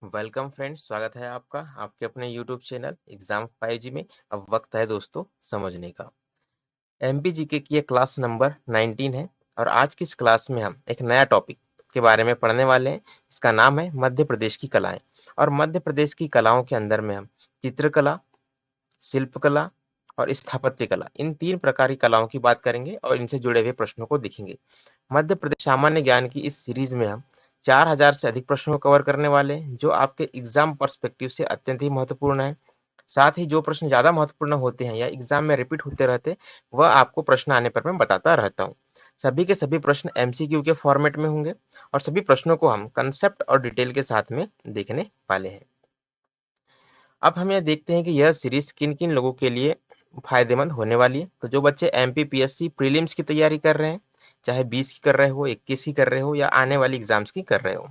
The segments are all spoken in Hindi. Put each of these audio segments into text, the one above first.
वेलकम फ्रेंड्स, स्वागत है आपका आपके अपने यूट्यूब चैनल एग्जाम 5G में। अब वक्त है दोस्तों समझने का। एमपीजीके की ये क्लास नंबर 19 है और आज की इस क्लास में हम एक नया टॉपिक के बारे में पढ़ने वाले हैं। इसका नाम है मध्य प्रदेश की कलाएं। और मध्य प्रदेश की कलाओं के अंदर में हम चित्रकला, शिल्पकला और स्थापत्य कला, इन तीन प्रकार की कलाओं की बात करेंगे और इनसे जुड़े हुए प्रश्नों को देखेंगे। मध्य प्रदेश सामान्य ज्ञान की इस सीरीज में हम 4000 से अधिक प्रश्नों को कवर करने वाले हैं, जो आपके एग्जाम पर्सपेक्टिव से अत्यंत ही महत्वपूर्ण है। साथ ही जो प्रश्न ज्यादा महत्वपूर्ण होते हैं या एग्जाम में रिपीट होते रहते हैं, वह आपको प्रश्न आने पर मैं बताता रहता हूँ। सभी के सभी प्रश्न एमसीक्यू के फॉर्मेट में होंगे और सभी प्रश्नों को हम कंसेप्ट और डिटेल के साथ में देखने वाले हैं। अब हम यह देखते हैं कि यह सीरीज किन किन लोगों के लिए फायदेमंद होने वाली है। तो जो बच्चे एमपीपीएससी प्रीलिम्स की तैयारी कर रहे हैं, चाहे 20 की कर रहे हो, 21 की कर रहे हो या आने वाली एग्जाम्स की कर रहे हो,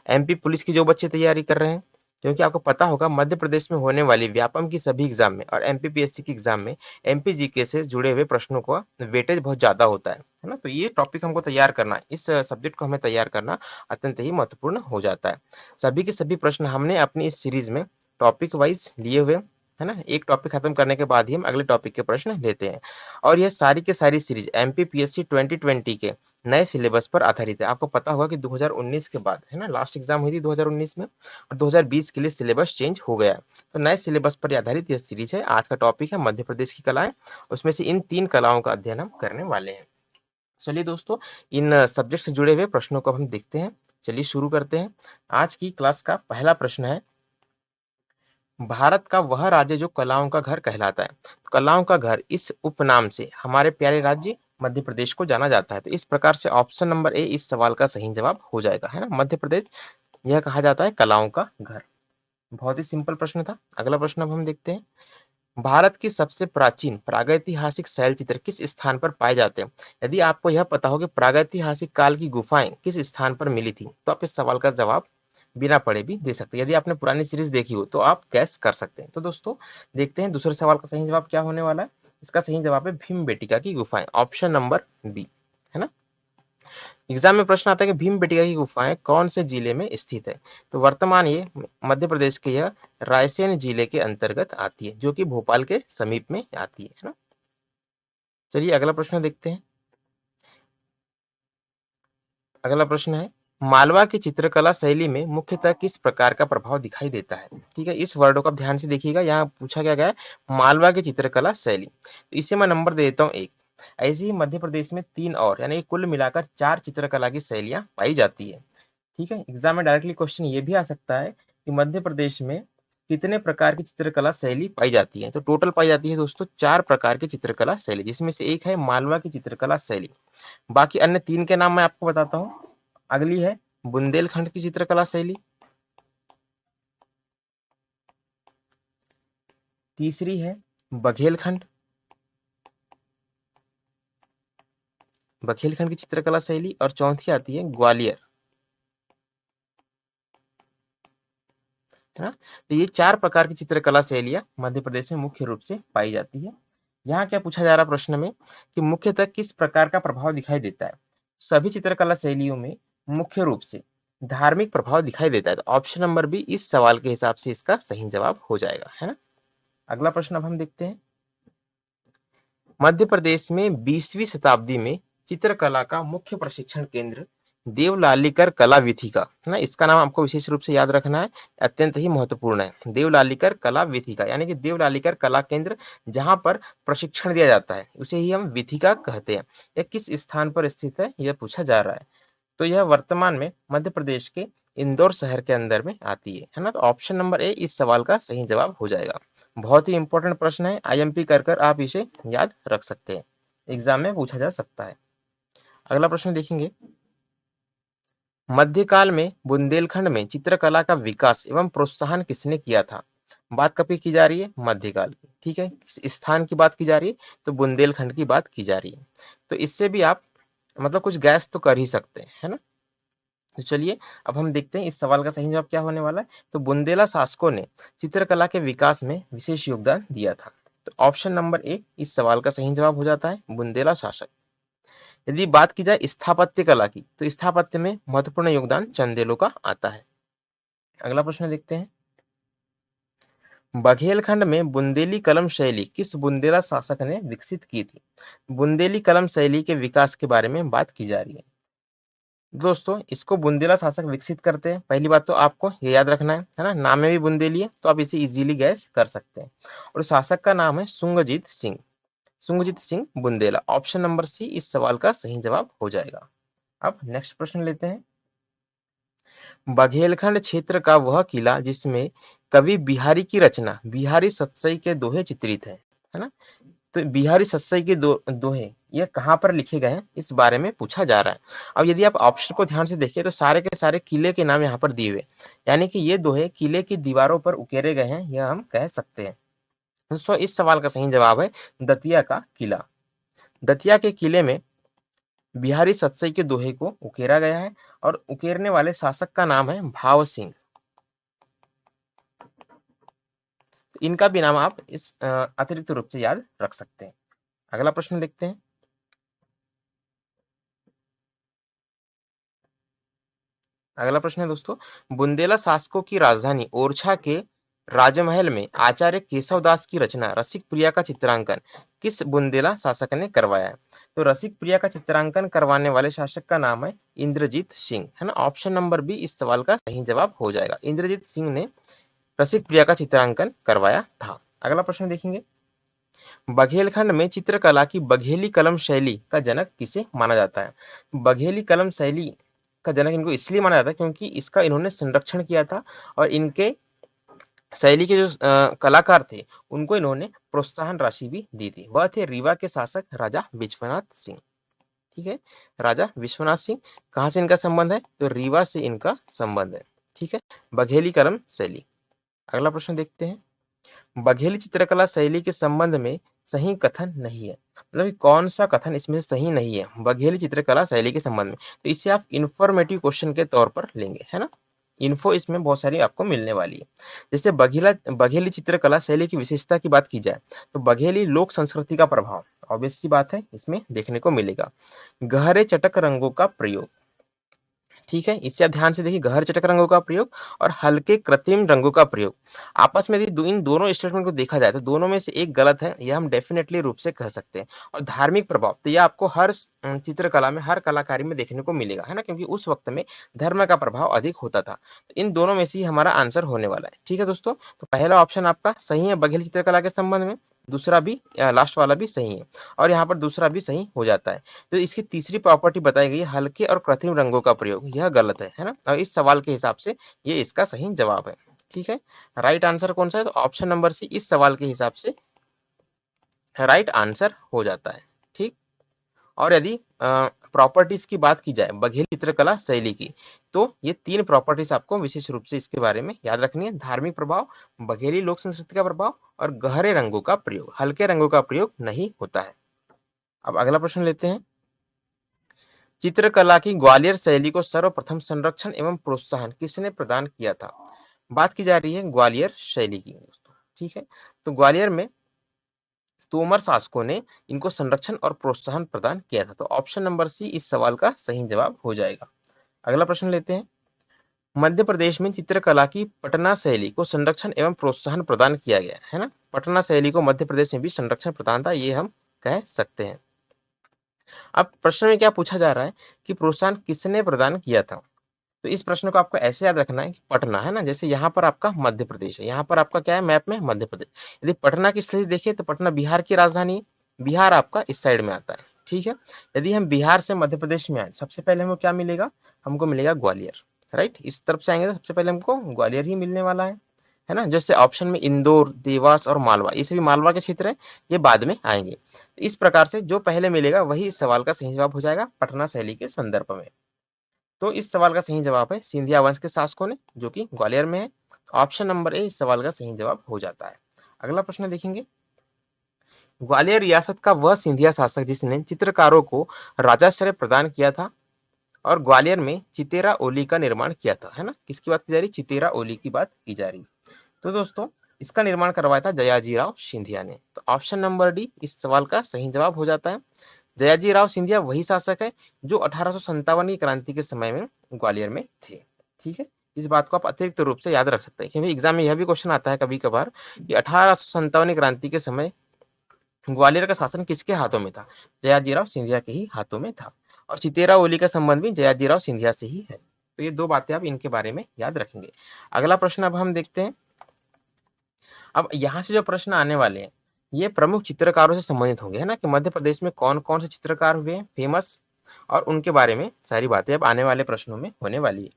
एमपी पुलिस की जो बच्चे तैयारी कर रहे हैं, क्योंकि आपको पता होगा मध्य प्रदेश में होने वाली व्यापम की सभी एग्जाम में और एमपीपीएससी की एग्जाम में एमपीजीके से जुड़े हुए प्रश्नों का वेटेज बहुत ज्यादा होता है ना। तो ये टॉपिक हमको तैयार करना, इस सब्जेक्ट को हमें तैयार करना अत्यंत ही महत्वपूर्ण हो जाता है। सभी के सभी प्रश्न हमने अपनी इस सीरीज में टॉपिक वाइज लिए हुए है ना। एक टॉपिक खत्म करने के बाद ही हम अगले टॉपिक के प्रश्न लेते हैं। और यह सारी के सारी सीरीज एमपीपीएससी 2020 के नए सिलेबस पर आधारित है। आपको पता होगा कि 2019 के बाद है ना, लास्ट एग्जाम हुई थी 2019 में और 2020 के लिए सिलेबस चेंज हो गया है। तो नए सिलेबस पर आधारित यह सीरीज है। आज का टॉपिक है मध्य प्रदेश की कलाएं, उसमें से इन तीन कलाओं का अध्ययन हम करने वाले हैं। चलिए दोस्तों, इन सब्जेक्ट से जुड़े हुए प्रश्नों को हम देखते हैं। चलिए शुरू करते हैं। आज की क्लास का पहला प्रश्न है, भारत का वह राज्य जो कलाओं का घर कहलाता है। कलाओं का घर इस उपनाम से हमारे प्यारे राज्य मध्य प्रदेश को जाना जाता है। तो इस प्रकार से ऑप्शन नंबर ए इस सवाल का सही जवाब हो जाएगा, है ना। मध्य प्रदेश यह कहा जाता है कलाओं का घर। बहुत ही सिंपल प्रश्न था। अगला प्रश्न अब हम देखते हैं, भारत की सबसे प्राचीन प्रागैतिहासिक शैल चित्र किस स्थान पर पाए जाते हैं। यदि आपको यह पता हो कि प्रागैतिहासिक काल की गुफाएं किस स्थान पर मिली थी, तो आप इस सवाल का जवाब बिना पढ़े भी दे सकते हैं। यदि आपने पुरानी सीरीज देखी हो तो आप गैस कर सकते हैं। तो दोस्तों देखते हैं दूसरे सवाल का सही जवाब क्या होने वाला है। इसका सही जवाब है भीम बेटिका की गुफाएं, ऑप्शन नंबर बी, है ना। एग्जाम में प्रश्न आता है कि भीम बेटिका की गुफाएं कौन से जिले में स्थित है। तो वर्तमान ये मध्य प्रदेश के यह रायसेन जिले के अंतर्गत आती है, जो कि भोपाल के समीप में आती है ना। चलिए अगला प्रश्न देखते हैं। अगला प्रश्न है, मालवा की चित्रकला शैली में मुख्यतः किस प्रकार का प्रभाव दिखाई देता है। ठीक है, इस वर्ड को आप ध्यान से देखिएगा। यहाँ पूछा क्या गया है, मालवा की चित्रकला शैली। तो इसे मैं नंबर दे देता हूँ 1। ऐसे ही मध्य प्रदेश में 3 और यानी कुल मिलाकर 4 चित्रकला की शैलियां पाई जाती है। ठीक है, एग्जाम में डायरेक्टली क्वेश्चन ये भी आ सकता है कि मध्य प्रदेश में कितने प्रकार की चित्रकला शैली पाई जाती है। तो टोटल पाई जाती है दोस्तों 4 प्रकार की चित्रकला शैली, जिसमें से एक है मालवा की चित्रकला शैली। बाकी अन्य 3 के नाम मैं आपको बताता हूँ। अगली है बुंदेलखंड की चित्रकला शैली, तीसरी है बघेलखंड, बघेलखंड की चित्रकला शैली, और चौथी आती है ग्वालियर, है ना। तो ये 4 प्रकार की चित्रकला शैलियां मध्य प्रदेश में मुख्य रूप से पाई जाती है। यहाँ क्या पूछा जा रहा है प्रश्न में कि मुख्यतः किस प्रकार का प्रभाव दिखाई देता है। सभी चित्रकला शैलियों में मुख्य रूप से धार्मिक प्रभाव दिखाई देता है। तो ऑप्शन नंबर बी इस सवाल के हिसाब से इसका सही जवाब हो जाएगा, है ना। अगला प्रश्न अब हम देखते हैं, मध्य प्रदेश में 20वीं शताब्दी में चित्रकला का मुख्य प्रशिक्षण केंद्र देवलालीकर कला विथिका, है ना। इसका नाम आपको विशेष रूप से याद रखना है, अत्यंत ही महत्वपूर्ण है। देवलालीकर कला विथिका यानी कि देवलालीकर कला केंद्र, जहां पर प्रशिक्षण दिया जाता है, उसे ही हम विथिका कहते हैं। यह किस स्थान पर स्थित है, यह पूछा जा रहा है। तो यह वर्तमान में मध्य प्रदेश के इंदौर शहर के अंदर में आती है ना। तो ऑप्शन नंबर ए इस सवाल का सही जवाब हो जाएगा। बहुत ही इंपॉर्टेंट प्रश्न है, आईएमपी कर आप इसे याद रख सकते हैं, एग्जाम में पूछा जा सकता है। अगला प्रश्न देखेंगे, मध्यकाल में बुंदेलखंड में चित्रकला का विकास एवं प्रोत्साहन किसने किया था। बात कभी की जा रही है मध्यकाल की, ठीक है, किस स्थान की बात की जा रही है, तो बुंदेलखंड की बात की जा रही है। तो इससे भी आप मतलब कुछ गैस तो कर ही सकते हैं, है ना। तो चलिए अब हम देखते हैं इस सवाल का सही जवाब क्या होने वाला है। तो बुंदेला शासकों ने चित्रकला के विकास में विशेष योगदान दिया था। तो ऑप्शन नंबर ए इस सवाल का सही जवाब हो जाता है, बुंदेला शासक। यदि बात की जाए स्थापत्य कला की, तो स्थापत्य में महत्वपूर्ण योगदान चंदेलों का आता है। अगला प्रश्न देखते हैं। बघेलखंड में बुंदेली कलम शैली किस बुंदेला शासक ने विकसित की थी? बुंदेली कलम शैली के विकास के बारे में बात की जा रही है। दोस्तों, इसको बुंदेला शासक विकसित करते हैं। पहली बात तो आपको ये याद रखना है ना, नाम में भी बुंदेली है तो आप इसे इजीली गैस कर सकते हैं। और शासक का नाम है Sungjit Singh. Sungjit Singh Bundela. Option number C इस सवाल का सही जवाब हो जाएगा। अब नेक्स्ट प्रश्न लेते हैं। बघेलखंड क्षेत्र का वह किला जिसमें कवि बिहारी की रचना बिहारी सतसई के दोहे चित्रित है ना। तो बिहारी सतसई के दोहे ये कहाँ पर लिखे गए हैं, इस बारे में पूछा जा रहा है। अब यदि आप ऑप्शन को ध्यान से देखें तो सारे के सारे किले के नाम यहाँ पर दिए हुए, यानी कि ये दोहे किले की दीवारों पर उकेरे गए हैं, यह हम कह सकते हैं। दोस्तों, इस सवाल का सही जवाब है दतिया का किला। दतिया के किले में बिहारी सतसई के दोहे को उकेरा गया है और उकेरने वाले शासक का नाम है भाव सिंह। इनका भी नाम आप इस अतिरिक्त रूप से याद रख सकते हैं। अगला प्रश्न देखते हैं। अगला प्रश्न है दोस्तों, बुंदेला शासकों की राजधानी ओरछा के राजमहल में आचार्य केशवदास की रचना रसिक प्रिया का चित्रांकन किस बुंदेला शासक ने करवाया है? तो रसिक प्रिया का चित्रांकन करवाने वाले शासक का नाम है इंद्रजीत सिंह, है ना। ऑप्शन नंबर बी इस सवाल का सही जवाब हो जाएगा। इंद्रजीत सिंह ने रसिक प्रिया का चित्रांकन करवाया था। अगला प्रश्न देखेंगे। बघेलखंड में चित्रकला की बघेली कलम शैली का जनक किसे माना जाता है? बघेली कलम शैली का जनक इनको इसलिए माना जाता है क्योंकि इसका इन्होंने संरक्षण किया था और इनके शैली के जो कलाकार थे उनको इन्होंने प्रोत्साहन राशि भी दी थी। वह थे रीवा के शासक राजा विश्वनाथ सिंह। ठीक है, राजा विश्वनाथ सिंह। कहाँ से इनका संबंध है? तो रीवा से इनका संबंध है। ठीक है, बघेली कलम शैली। अगला प्रश्न देखते हैं। बघेली चित्रकला शैली के संबंध में सही कथन नहीं है, मतलब कौन सा कथन इसमें से सही नहीं है बघेली चित्रकला शैली के संबंध में? तो इसे आप इंफॉर्मेटिव क्वेश्चन के तौर पर लेंगे, है ना। इन्फो इसमें बहुत सारी आपको मिलने वाली है। जैसे बघेली चित्रकला शैली की विशेषता की बात की जाए तो बघेली लोक संस्कृति का प्रभाव ऑब्वियस सी बात है इसमें देखने को मिलेगा। गहरे चटक रंगों का प्रयोग, ठीक है, इससे आप ध्यान से देखिए, गहर चटक रंगों का प्रयोग और हल्के कृत्रिम रंगों का प्रयोग। आपस में यदि इन दोनों स्टेटमेंट को देखा जाए तो दोनों में से एक गलत है, यह हम डेफिनेटली रूप से कह सकते हैं। और धार्मिक प्रभाव तो यह आपको हर चित्रकला में, हर कलाकारी में देखने को मिलेगा, है ना, क्योंकि उस वक्त में धर्म का प्रभाव अधिक होता था। तो इन दोनों में से ही हमारा आंसर होने वाला है। ठीक है दोस्तों, तो पहला ऑप्शन आपका सही है बघेल चित्रकला के संबंध में, दूसरा भी लास्ट वाला भी सही है और यहाँ पर दूसरा भी सही हो जाता है। तो इसकी तीसरी प्रॉपर्टी बताई गई है हल्के और कृत्रिम रंगों का प्रयोग, यह गलत है ना। और इस सवाल के हिसाब से ये इसका सही जवाब है। ठीक है, राइट आंसर कौन सा है? तो ऑप्शन नंबर सी इस सवाल के हिसाब से राइट आंसर हो जाता है। ठीक, और यदि प्रॉपर्टीज की बात की जाए बघेली चित्रकला शैली की, तो ये तीन प्रॉपर्टीज आपको विशेष रूप से इसके बारे में याद रखनी है। धार्मिक प्रभाव, बघेली लोक संस्कृति का प्रभाव और गहरे रंगों का प्रयोग, हल्के रंगों का प्रयोग नहीं होता है। अब अगला प्रश्न लेते हैं। चित्रकला की ग्वालियर शैली को सर्वप्रथम संरक्षण एवं प्रोत्साहन किसने प्रदान किया था? बात की जा रही है ग्वालियर शैली की दोस्तों। ठीक है, तो ग्वालियर में तोमर शासकों ने इनको संरक्षण और प्रोत्साहन प्रदान किया था। तो ऑप्शन नंबर सी इस सवाल का सही जवाब हो जाएगा। अगला प्रश्न लेते हैं। मध्य प्रदेश में चित्रकला की पटना शैली को संरक्षण एवं प्रोत्साहन प्रदान किया गया है ना। पटना शैली को मध्य प्रदेश में भी संरक्षण प्रदान था, ये हम कह सकते हैं। अब प्रश्न में क्या पूछा जा रहा है कि प्रोत्साहन किसने प्रदान किया था? तो इस प्रश्न को आपको ऐसे याद रखना है कि पटना, है ना, जैसे यहाँ पर आपका मध्य प्रदेश है, यहाँ पर आपका क्या है मैप में मध्य प्रदेश। यदि पटना की स्थिति देखिए तो पटना बिहार की राजधानी है, बिहार आपका इस साइड में आता है। ठीक है, यदि हम बिहार से मध्य प्रदेश में आए सबसे पहले हमको क्या मिलेगा? हमको मिलेगा ग्वालियर। राइट, इस तरफ से आएंगे तो सबसे पहले हमको ग्वालियर ही मिलने वाला है ना। जैसे ऑप्शन में इंदौर, देवास और मालवा, ये सभी मालवा के क्षेत्र है, ये बाद में आएंगे। इस प्रकार से जो पहले मिलेगा वही इस सवाल का सही जवाब हो जाएगा पटना शैली के संदर्भ में। तो इस सवाल का सही जवाब है सिंधिया वंश के शासकों ने, जो कि ग्वालियर में है। ऑप्शन नंबर ए इस सवाल का सही जवाब हो जाता है। अगला प्रश्न देखेंगे। ग्वालियर रियासत का वह सिंधिया शासक जिसने चित्रकारों को राजाश्रय प्रदान किया था और ग्वालियर में चितेरा ओली का निर्माण किया था, है ना। किसकी बात की जा रही? चितेरा ओली की बात की जा रही। तो दोस्तों, इसका निर्माण करवाया था जयाजीराव सिंधिया ने। तो ऑप्शन नंबर डी इस सवाल का सही जवाब हो जाता है। जयाजीराव सिंधिया वही शासक है जो 1857 की क्रांति के समय में ग्वालियर में थे। ठीक है, इस बात को आप अतिरिक्त रूप से याद रख सकते हैं, क्योंकि एग्जाम में यह भी क्वेश्चन आता है कभी कभार कि 1857 क्रांति के समय ग्वालियर का शासन किसके हाथों में था? जयाजीराव सिंधिया के ही हाथों में था। और चितेरा ओली का संबंध भी जयाजीराव सिंधिया से ही है। तो ये दो बातें आप इनके बारे में याद रखेंगे। अगला प्रश्न अब हम देखते हैं। अब यहाँ से जो प्रश्न आने वाले हैं ये प्रमुख चित्रकारों से संबंधित होंगे, है ना, कि मध्य प्रदेश में कौन कौन से चित्रकार हुए हैं फेमस, और उनके बारे में सारी बातें अब आने वाले प्रश्नों में होने वाली है।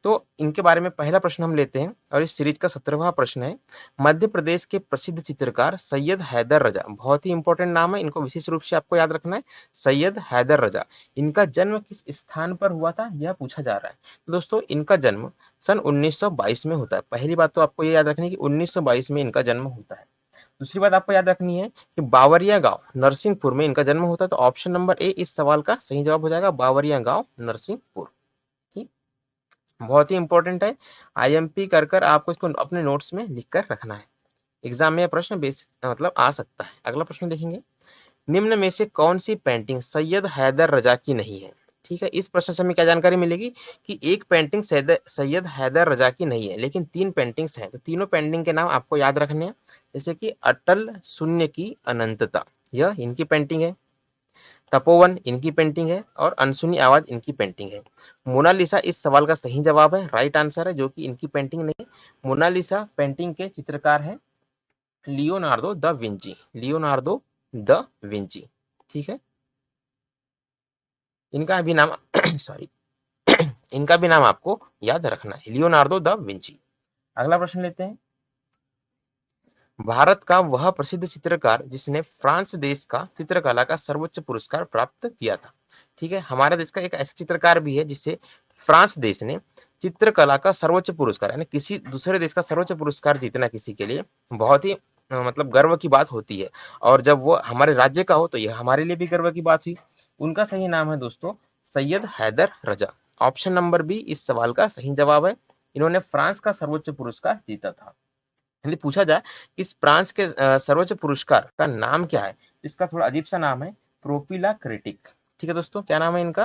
तो इनके बारे में पहला प्रश्न हम लेते हैं और इस सीरीज का 17वां प्रश्न है। मध्य प्रदेश के प्रसिद्ध चित्रकार सैयद हैदर रजा, बहुत ही इंपॉर्टेंट नाम है, इनको विशेष रूप से आपको याद रखना है। सैयद हैदर रजा, इनका जन्म किस स्थान पर हुआ था यह पूछा जा रहा है। तो दोस्तों इनका जन्म सन 1922 में होता है। पहली बात तो आपको ये याद रखनी है कि 1922 में इनका जन्म होता है। दूसरी बात आपको याद रखनी है कि बावरिया गांव नरसिंहपुर में इनका जन्म होता है। तो ऑप्शन नंबर ए इस सवाल का सही जवाब हो जाएगा, बावरिया गांव नरसिंहपुर। ठीक, बहुत ही इंपॉर्टेंट है। आईएमपी कर कर आपको इसको अपने नोट्स में लिख कर रखना है, एग्जाम में यह प्रश्न बेसिक मतलब आ सकता है। अगला प्रश्न देखेंगे, निम्न में से कौन सी पेंटिंग सैयद हैदर रजा की नहीं है? ठीक है, इस प्रश्न से हमें क्या जानकारी मिलेगी कि एक पेंटिंग सैयद हैदर रजा की नहीं है, लेकिन तीन पेंटिंग्स हैं। तो तीनों पेंटिंग के नाम आपको याद रखने हैं, जैसे कि अटल शून्य की अनंतता, यह इनकी पेंटिंग है। तपोवन इनकी पेंटिंग है और अनसुनी आवाज इनकी पेंटिंग है। मोनालिसा इस सवाल का सही जवाब है, राइट आंसर है, जो कि इनकी पेंटिंग नहीं है। मोनालिसा पेंटिंग के चित्रकार है Leonardo da Vinci, Leonardo da Vinci. ठीक है, इनका भी नाम सॉरी इनका भी नाम आपको याद रखना है, लियोनार्डो द विंची। अगला प्रश्न लेते हैं, भारत का वह प्रसिद्ध चित्रकार जिसने फ्रांस देश का चित्रकला का सर्वोच्च पुरस्कार प्राप्त किया था। ठीक है, हमारे देश का एक ऐसा चित्रकार भी है जिसे फ्रांस देश ने चित्रकला का सर्वोच्च पुरस्कार, यानी किसी दूसरे देश का सर्वोच्च पुरस्कार जीतना किसी के लिए बहुत ही मतलब गर्व की बात होती है। और जब वो हमारे राज्य का हो तो यह हमारे लिए भी गर्व की बात हुई। उनका सही नाम है दोस्तों सैयद हैदर रजा। ऑप्शन नंबर बी इस सवाल का सही जवाब है। इन्होंने फ्रांस का सर्वोच्च पुरस्कार जीता था। यदि पूछा जाए इस फ्रांस के सर्वोच्च पुरस्कार का नाम क्या है, इसका थोड़ा अजीब सा नाम है, प्रोपिला क्रिटिक। ठीक है दोस्तों, क्या नाम है इनका?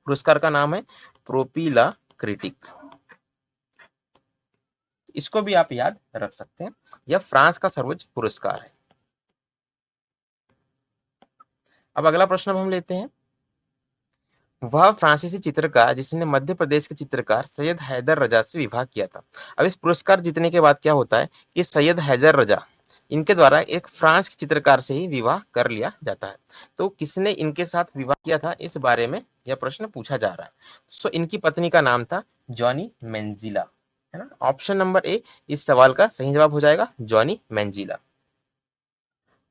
पुरस्कार का नाम है प्रोपिला क्रिटिक। इसको भी आप याद रख सकते हैं, यह फ्रांस का सर्वोच्च पुरस्कार है। अब अगला प्रश्न हम लेते हैं, वह फ्रांसीसी चित्रकार जिसने मध्य प्रदेश के चित्रकार सैयद हैदर रजा से विवाह किया था। अब इस पुरस्कार जीतने के बाद क्या होता है कि सैयद हैदर रजा इनके द्वारा एक फ्रांस के चित्रकार से ही विवाह कर लिया जाता है। तो किसने इनके साथ विवाह किया था इस बारे में यह प्रश्न पूछा जा रहा है। सो इनकी पत्नी का नाम था जॉनी मेंजिला, है ना। ऑप्शन नंबर ए इस सवाल का सही जवाब हो जाएगा, जॉनी मेंजिला।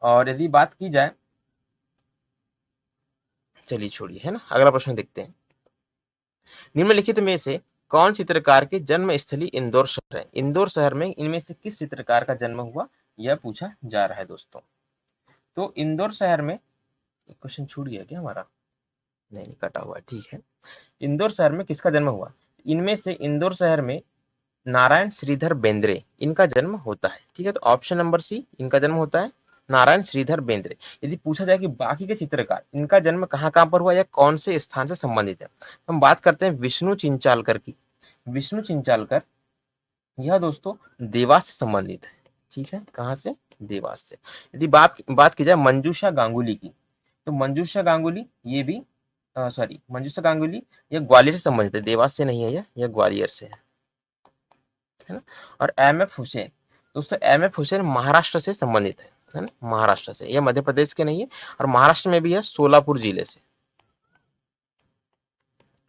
और यदि बात की जाए, चलिए छोड़िए, है ना, अगला प्रश्न देखते हैं, निम्नलिखित में से कौन चित्रकार की जन्म स्थली इंदौर शहर है? इंदौर शहर में इनमें से किस चित्रकार का जन्म हुआ यह पूछा जा रहा है दोस्तों। तो इंदौर शहर में, क्वेश्चन छूट गया क्या हमारा? नहीं नहीं, कटा हुआ है, ठीक है। इंदौर शहर में किसका जन्म हुआ? इनमें से इंदौर शहर में नारायण श्रीधर बेंद्रे इनका जन्म होता है। ठीक है, तो ऑप्शन नंबर सी इनका जन्म होता है नारायण श्रीधर बेंद्रे। यदि पूछा जाए कि बाकी के चित्रकार इनका जन्म कहाँ कहाँ पर हुआ या कौन से स्थान से संबंधित है, हम बात करते हैं विष्णु चिंचालकर की। विष्णु चिंचालकर यह दोस्तों देवास से संबंधित है। ठीक है, कहाँ से? देवास से। यदि बात की जाए मंजूषा गांगुली की, तो मंजूषा गांगुली ये भी सॉरी मंजूषा गांगुली यह ग्वालियर से संबंधित है, देवास से नहीं है, यह ग्वालियर से है ना। और एम एफ हुसैन, दोस्तों एम एफ हुसैन महाराष्ट्र से संबंधित है ना, महाराष्ट्र से, यह मध्य प्रदेश के नहीं है, और महाराष्ट्र में भी है सोलापुर जिले से।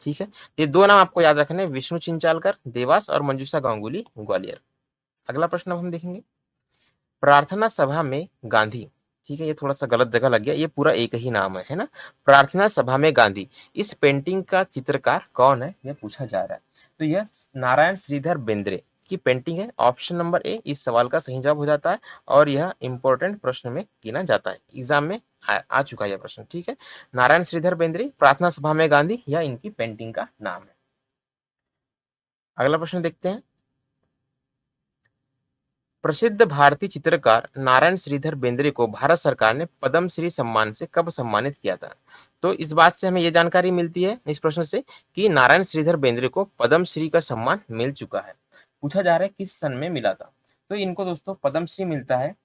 ठीक है, ये दो नाम आपको याद रखने, विष्णु चिंचालकर देवास और मंजूषा गांगुली ग्वालियर। अगला प्रश्न हम देखेंगे, प्रार्थना सभा में गांधी। ठीक है, ये थोड़ा सा गलत जगह लग गया, ये पूरा एक ही नाम है ना। प्रार्थना सभा में गांधी, इस पेंटिंग का चित्रकार कौन है यह पूछा जा रहा है। तो यह नारायण श्रीधर बेंद्रे की पेंटिंग है। ऑप्शन नंबर ए इस सवाल का सही जवाब हो जाता है, और यह इंपॉर्टेंट प्रश्न में गिना जाता है, एग्जाम में आ चुका है यह प्रश्न। ठीक है, नारायण श्रीधर बेंद्रे, प्रार्थना सभा में गांधी, यह इनकी पेंटिंग का नाम है। अगला प्रश्न देखते हैं, प्रसिद्ध भारतीय चित्रकार नारायण श्रीधर बेंद्रे को भारत सरकार ने पद्मश्री सम्मान से कब सम्मानित किया था? तो इस बात से हमें यह जानकारी मिलती है इस प्रश्न से कि नारायण श्रीधर बेंद्रे को पद्मश्री का सम्मान मिल चुका है। पूछा जा रहा है किस सन में मिला था? तो इनको दोस्तों पद्मश्री मिलता है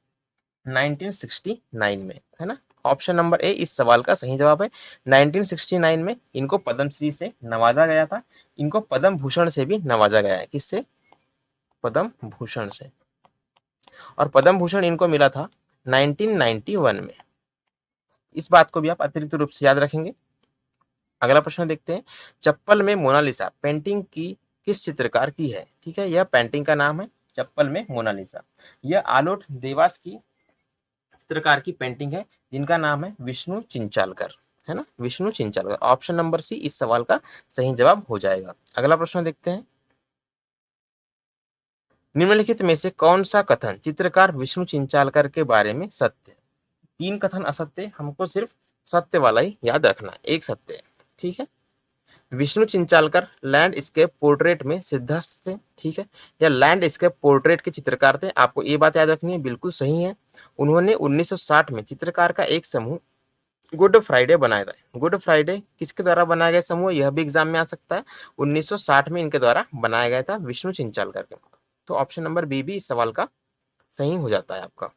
1969 में, है ना। ऑप्शन नंबर ए इस सवाल का सही जवाब है। 1969 में इनको पद्मश्री से नवाजा गया था। इनको पद्म भूषण से भी नवाजा गया है। किससे? पद्म भूषण से। और पद्म भूषण इनको मिला था 1991 में। इस बात को भी आप अतिरिक्त रूप से याद रखेंगे। अगला प्रश्न देखते हैं। चप्पल में मोनालिसा पेंटिंग की किस चित्रकार की है? ठीक है, यह पेंटिंग का नाम है चप्पल में मोनालिसा। यह आलोट देवास की चित्रकार की पेंटिंग है जिनका नाम है विष्णु चिंचालकर, है ना, विष्णु चिंचालकर। ऑप्शन नंबर सी इस सवाल का सही जवाब हो जाएगा। अगला प्रश्न देखते हैं। निम्नलिखित में से कौन सा कथन चित्रकार विष्णु चिंचालकर के बारे में सत्य है? 3 कथन असत्य, हमको सिर्फ सत्य वाला ही याद रखना है। एक सत्य है, ठीक है। विष्णु चिंचालकर लैंडस्केप पोर्ट्रेट में सिद्धहस्त थे, ठीक है, या लैंडस्केप पोर्ट्रेट के चित्रकार थे। आपको ये बात याद रखनी है, बिल्कुल सही है। उन्होंने 1960 में चित्रकार का एक समूह गुड फ्राइडे बनाया था। गुड फ्राइडे किसके द्वारा बनाया गया समूह? यह भी एग्जाम में आ सकता है। 1960 में इनके द्वारा बनाया गया था विष्णु चिंचालकर के। तो ऑप्शन नंबर बी भी इस सवाल का सही हो जाता है आपका।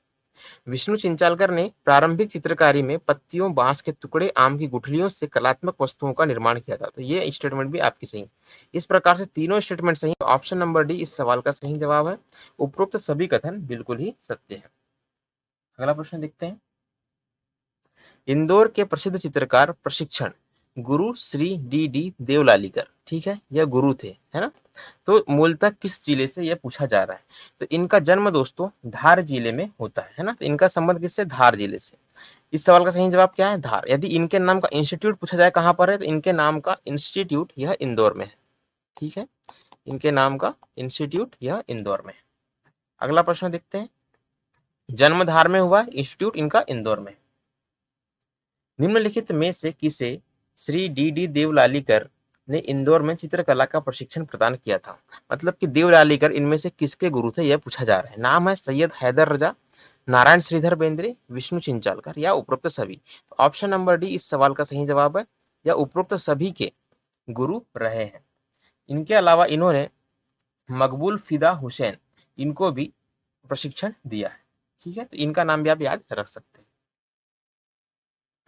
विष्णु चिंचालकर ने प्रारंभिक चित्रकारी में पत्तियों, बांस के टुकड़े, आम की गुठलियों से कलात्मक वस्तुओं का निर्माण किया था। तो ये स्टेटमेंट भी आपकी सही। इस प्रकार से तीनों स्टेटमेंट सही। ऑप्शन नंबर डी इस सवाल का सही जवाब है। उपरोक्त सभी कथन बिल्कुल ही सत्य है। अगला प्रश्न देखते हैं। इंदौर के प्रसिद्ध चित्रकार प्रशिक्षण गुरु श्री डी देवलालीकर, ठीक है, यह गुरु थे, है ना। तो मूलतः किस जिले से यह पूछा जा रहा है? तो इनका जन्म दोस्तों धार जिले में होता है ना। तो इनका संबंध किससे? धार जिले से। इस सवाल का सही जवाब क्या है? धार। यदि इनके नाम का इंस्टीट्यूट पूछा जाए कहां पर है, तो इनके नाम का इंस्टीट्यूट यह इंदौर में है, ठीक है। इनके नाम का इंस्टीट्यूट यह इंदौर में है। अगला प्रश्न देखते हैं। जन्म धार में हुआ, इंस्टीट्यूट इनका इंदौर में। निम्नलिखित में से किसे श्री डी देवलालीकर ने इंदौर में चित्रकला का प्रशिक्षण प्रदान किया था? मतलब कि देवलालीकर इनमें से किसके गुरु थे यह पूछा जा रहा है। नाम है सैयद हैदर रजा, नारायण श्रीधर बेंद्रे, विष्णु चिंचालकर या उपरोक्त सभी। ऑप्शन नंबर डी इस सवाल का सही जवाब है, या उपरोक्त सभी के गुरु रहे हैं। इनके अलावा इन्होंने मकबूल फिदा हुसैन इनको भी प्रशिक्षण दिया है, ठीक है। तो इनका नाम भी आप याद रख सकते हैं।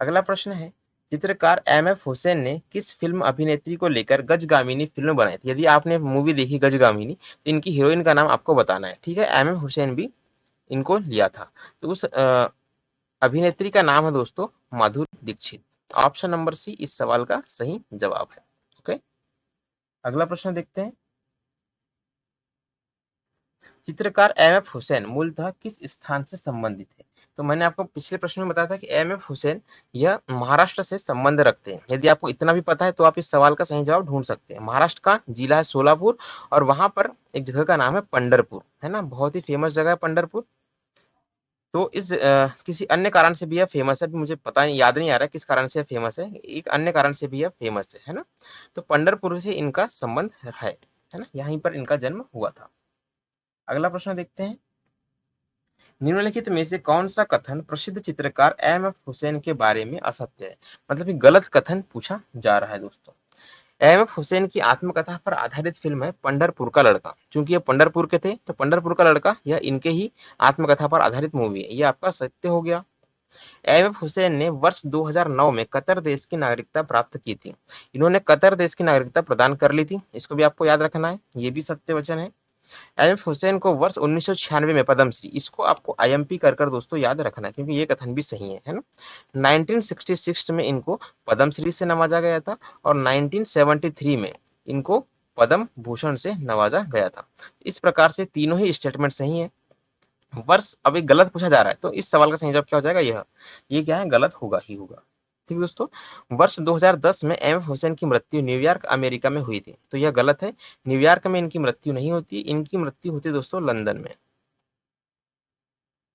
अगला प्रश्न है। चित्रकार एम.एफ. हुसैन ने किस फिल्म अभिनेत्री को लेकर गजगामिनी फिल्म बनाई थी? यदि आपने मूवी देखी गजगामिनी तो इनकी हीरोइन का नाम आपको बताना है, ठीक है। एम.एफ. हुसैन भी इनको लिया था। तो उस अभिनेत्री का नाम है दोस्तों Madhuri Dixit. Option number C इस सवाल का सही जवाब है। ओके, अगला प्रश्न देखते हैं। चित्रकार एम.एफ. हुसैन मूलतः किस स्थान से संबंधित है? तो मैंने आपको पिछले प्रश्न में बताया था कि एम.एफ. हुसैन यह महाराष्ट्र से संबंध रखते हैं। यदि आपको इतना भी पता है तो आप इस सवाल का सही जवाब ढूंढ सकते हैं। महाराष्ट्र का जिला है सोलापुर और वहां पर एक जगह का नाम है पंढरपुर, है ना, बहुत ही फेमस जगह है पंढरपुर। तो इस किसी अन्य कारण से भी यह फेमस है, मुझे पता नहीं, याद नहीं आ रहा किस कारण से फेमस है। एक अन्य कारण से भी यह फेमस है ना। तो पंढरपुर से इनका संबंध है ना, यहीं पर इनका जन्म हुआ था। अगला प्रश्न देखते हैं। निम्नलिखित में से कौन सा कथन प्रसिद्ध चित्रकार एम.एफ. हुसैन के बारे में असत्य है? मतलब कि गलत कथन पूछा जा रहा है दोस्तों। एम.एफ. हुसैन की आत्मकथा पर आधारित फिल्म है पंढरपुर का लड़का। चूंकि ये पंढरपुर के थे तो पंढरपुर का लड़का यह इनके ही आत्मकथा पर आधारित मूवी है। यह आपका सत्य हो गया। एम.एफ. हुसैन ने वर्ष 2009 में कतर देश की नागरिकता प्राप्त की थी। इन्होंने कतर देश की नागरिकता प्रदान कर ली थी, इसको भी आपको याद रखना है, ये भी सत्य वचन है। एम.एफ. हुसैन को वर्ष 1996 में पद्मश्री, इसको आपको आईएमपी कर दोस्तों याद रखना है क्योंकि ये कथन भी सही है ना। 1966 में इनको पद्मश्री से नवाजा गया था और 1973 में इनको पद्म भूषण से नवाजा गया था। इस प्रकार से तीनों ही स्टेटमेंट सही है। वर्ष अभी गलत पूछा जा रहा है तो इस सवाल का सही जवाब क्या हो जाएगा? ये क्या है? गलत होगा ही होगा। ठीक दोस्तों, वर्ष 2010 में एम.एफ. हुसैन की मृत्यु न्यूयॉर्क अमेरिका में हुई थी, तो यह गलत है। न्यूयॉर्क में इनकी मृत्यु नहीं होती, इनकी मृत्यु होती दोस्तों लंदन में,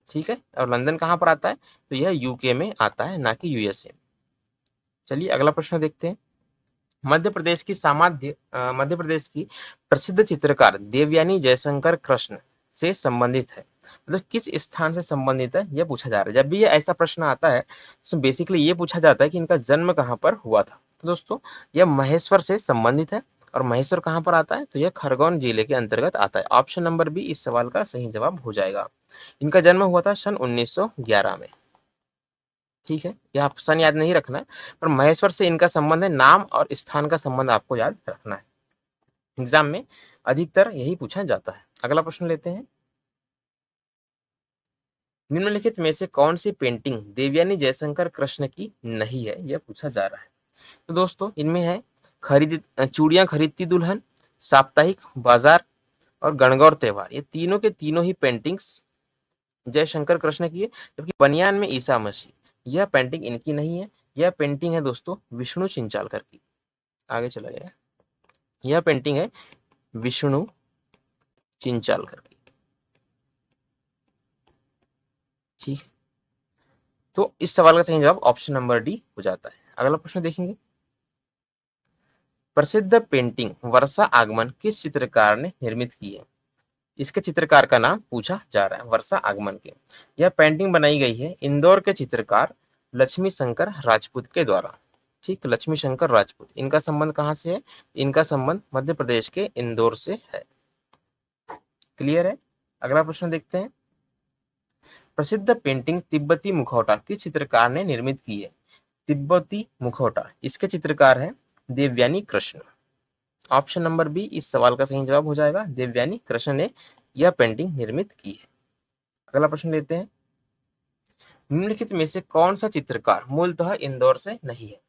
ठीक है। और लंदन कहां पर आता है? तो यह यूके में आता है, ना कि यूएसए। चलिए अगला प्रश्न देखते हैं। मध्य प्रदेश की प्रसिद्ध चित्रकार देवयानी जयशंकर कृष्ण से संबंधित है। मतलब किस स्थान से संबंधित है यह पूछा जा रहा है। जब भी ये ऐसा प्रश्न आता है तो बेसिकली ये पूछा जाता है कि इनका जन्म कहाँ पर हुआ था। तो दोस्तों यह महेश्वर से संबंधित है, और महेश्वर कहाँ पर आता है तो यह खरगोन जिले के अंतर्गत आता है। ऑप्शन नंबर बी इस सवाल का सही जवाब हो जाएगा। इनका जन्म हुआ था सन 1911 में। ठीक है, यह ऑप्शन याद नहीं रखना है, पर महेश्वर से इनका संबंध है, नाम और स्थान का संबंध आपको याद रखना है। एग्जाम में अधिकतर यही पूछा जाता है। अगला प्रश्न लेते हैं। निम्नलिखित में से कौन सी पेंटिंग देवयानी जयशंकर कृष्ण की नहीं है, यह पूछा जा रहा है। तो दोस्तों इनमें है चूड़ियां खरीदती दुल्हन, साप्ताहिक बाजार और गणगौर त्योहार। ये तीनों के तीनों ही पेंटिंग्स जयशंकर कृष्ण की है, जबकि बनियान में ईसा मसीह, यह पेंटिंग इनकी नहीं है। यह पेंटिंग है दोस्तों विष्णु चिंचालकर की। आगे चला गया, यह पेंटिंग है विष्णु चिंचालकर की। ठीक है, तो इस सवाल का सही जवाब ऑप्शन नंबर डी हो जाता है। अगला प्रश्न देखेंगे। प्रसिद्ध पेंटिंग वर्षा आगमन किस चित्रकार ने निर्मित की है? इसके चित्रकार का नाम पूछा जा रहा है, वर्षा आगमन के। यह पेंटिंग बनाई गई है इंदौर के चित्रकार लक्ष्मी शंकर राजपूत के द्वारा। ठीक, लक्ष्मी शंकर राजपूत, इनका संबंध कहाँ से है? इनका संबंध मध्य प्रदेश के इंदौर से है। क्लियर है? अगला प्रश्न देखते हैं। प्रसिद्ध पेंटिंग तिब्बती मुखौटा किस चित्रकार ने निर्मित की है? तिब्बती मुखौटा, इसके चित्रकार है Devyani Krishna. Option number B इस सवाल का सही जवाब हो जाएगा, देवयानी कृष्ण ने यह पेंटिंग निर्मित की है। अगला प्रश्न लेते हैं। निम्नलिखित में से कौन सा चित्रकार मूलतः इंदौर से नहीं है?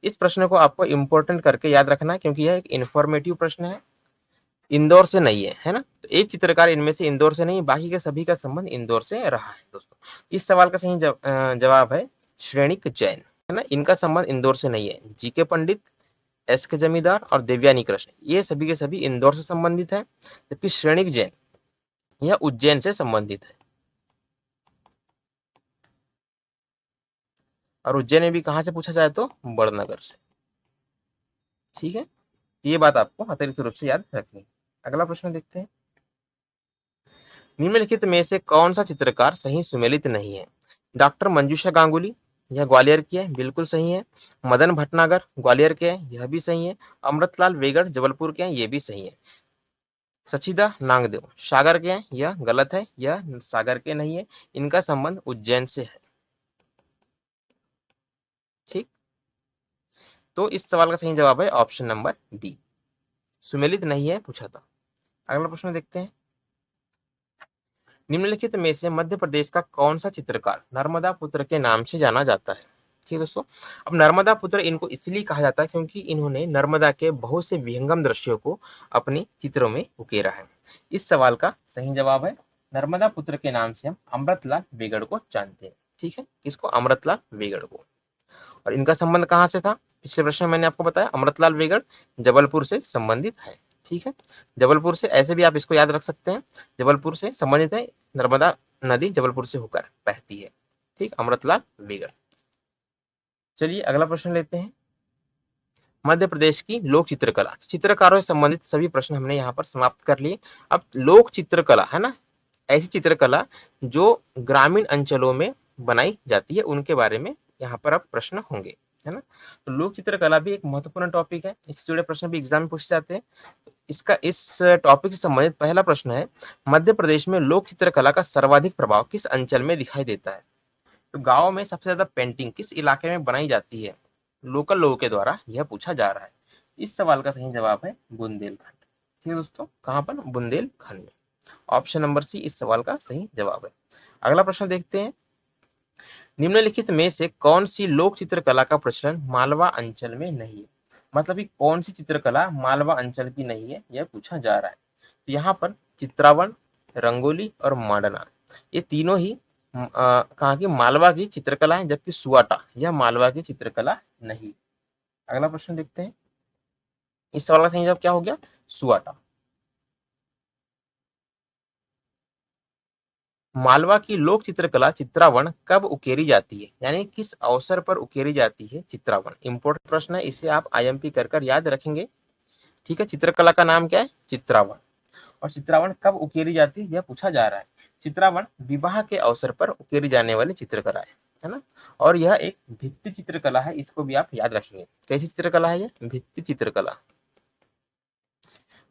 इस प्रश्न को आपको इंपॉर्टेंट करके याद रखना है, क्योंकि यह एक इंफॉर्मेटिव प्रश्न है। इंदौर से नहीं है, है ना? तो एक चित्रकार इनमें से इंदौर से नहीं, बाकी के सभी का संबंध इंदौर से रहा है दोस्तों। इस सवाल का सही जवाब है श्रेणिक जैन, है ना? इनका संबंध इंदौर से नहीं है। जीके पंडित, एस के जमींदार और देवयानी कृष्ण, ये सभी के सभी इंदौर से संबंधित है, जबकि श्रेणिक जैन यह उज्जैन से संबंधित है। और उज्जैन में भी कहां से पूछा जाए तो बड़नगर से। ठीक है, ये बात आपको अतिरिक्त रूप से याद रखनी है। अगला प्रश्न देखते हैं। निम्नलिखित में से कौन सा चित्रकार सही सुमेलित नहीं है? डॉक्टर मंजूषा गांगुली, यह ग्वालियर की है, बिल्कुल सही है। मदन भटनागर ग्वालियर के हैं, यह भी सही है। अमृतलाल वेगड़ जबलपुर के हैं, ये भी सही है। सचिदा नागदेव सागर के हैं, यह गलत है, यह सागर के नहीं है। इनका संबंध उज्जैन से है। ठीक, तो इस सवाल का सही जवाब है ऑप्शन नंबर डी, सुमेलित नहीं है पूछा था। अगला प्रश्न देखते हैं। निम्नलिखित में से मध्य प्रदेश का कौन सा चित्रकार नर्मदा पुत्र के नाम से जाना जाता है? ठीक है दोस्तों, अब नर्मदा पुत्र इनको इसलिए कहा जाता है क्योंकि इन्होंने नर्मदा के बहुत से विहंगम दृश्यों को अपने चित्रों में उकेरा है। इस सवाल का सही जवाब है नर्मदा पुत्र के नाम से हम अमृतलाल वेगड़ को जानते हैं। ठीक है, किसको? अमृतलाल वेगड़ को। और इनका संबंध कहाँ से था? पिछले प्रश्न में मैंने आपको बताया, अमृतलाल वेगड़ जबलपुर से संबंधित है। ठीक है, जबलपुर से, ऐसे भी आप इसको याद रख सकते हैं, जबलपुर से संबंधित है। नर्मदा नदी जबलपुर से होकर बहती है। ठीक, अमृतलाल वेगड़। चलिए अगला प्रश्न लेते हैं। मध्य प्रदेश की लोक चित्रकला, चित्रकारों से संबंधित सभी प्रश्न हमने यहाँ पर समाप्त कर लिए। अब लोक चित्रकला है ना, ऐसी चित्रकला जो ग्रामीण अंचलों में बनाई जाती है, उनके बारे में यहाँ पर अब प्रश्न होंगे, है ना? तो लोक चित्रकला भी एक महत्वपूर्ण टॉपिक है, इससे जुड़े प्रश्न भी एग्जाम में पूछे जाते हैं। इसका इस टॉपिक से संबंधित पहला प्रश्न है, मध्य प्रदेश में लोक चित्रकला का सर्वाधिक प्रभाव किस अंचल में दिखाई देता है? तो गांव में सबसे ज्यादा पेंटिंग किस इलाके में बनाई जाती है लोकल लोगों के द्वारा, यह पूछा जा रहा है। इस सवाल का सही जवाब है बुंदेलखंड। ठीक है दोस्तों, कहां पर? बुंदेलखंड में। ऑप्शन नंबर सी इस सवाल का सही जवाब है। अगला प्रश्न देखते हैं। निम्नलिखित में से कौन सी लोक चित्रकला का प्रचलन मालवा अंचल में नहीं है? मतलब कि कौन सी चित्रकला मालवा अंचल की नहीं है, यह पूछा जा रहा है। तो यहाँ पर चित्रावन, रंगोली और मांडना, ये तीनों ही कहाँ की? मालवा की चित्रकला है, जबकि सुआटा यह मालवा की चित्रकला नहीं। अगला प्रश्न देखते हैं। इस सवाल का सही जवाब क्या हो गया? सुआटा। मालवा की लोक चित्रकला चित्रावन कब उकेरी जाती है, यानी किस अवसर पर उकेरी जाती है चित्रावन? इंपोर्टेंट प्रश्न है, इसे आप आईएमपी कर याद रखेंगे। ठीक है, चित्रकला का नाम क्या है? चित्रावन। और चित्रावन कब उकेरी जाती है, यह पूछा जा रहा है। चित्रावन विवाह के अवसर पर उकेरी जाने वाली चित्रकला है ना। और यह एक भित्ति चित्रकला है, इसको भी आप याद रखेंगे। कैसी चित्रकला है ये? भित्ति चित्रकला।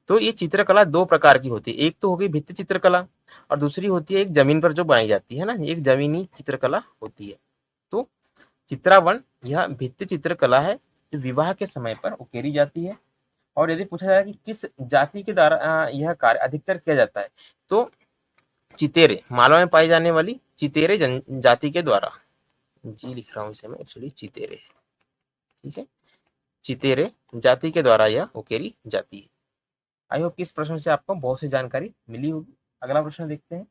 तो ये चित्रकला दो प्रकार की होती है, एक तो होगी भित्ति चित्रकला और दूसरी होती है एक जमीन पर जो बनाई जाती है ना, एक जमीनी चित्रकला होती है। तो चित्रावन यह भित्ति चित्रकला है जो विवाह के समय पर उकेरी जाती है। और यदि पूछा जाए कि किस जाति के द्वारा यह कार्य अधिकतर किया जाता है, तो चितेरे, मालवा में पाई जाने वाली चितेरे जनजाति के द्वारा। जी लिख रहा हूँ इसे मैं, एक्चुअली चितेरे, ठीक है, चितेरे जाति के द्वारा यह उकेरी जाती है। आई होप कि इस प्रश्न से आपको बहुत सी जानकारी मिली होगी। अगला प्रश्न देखते हैं।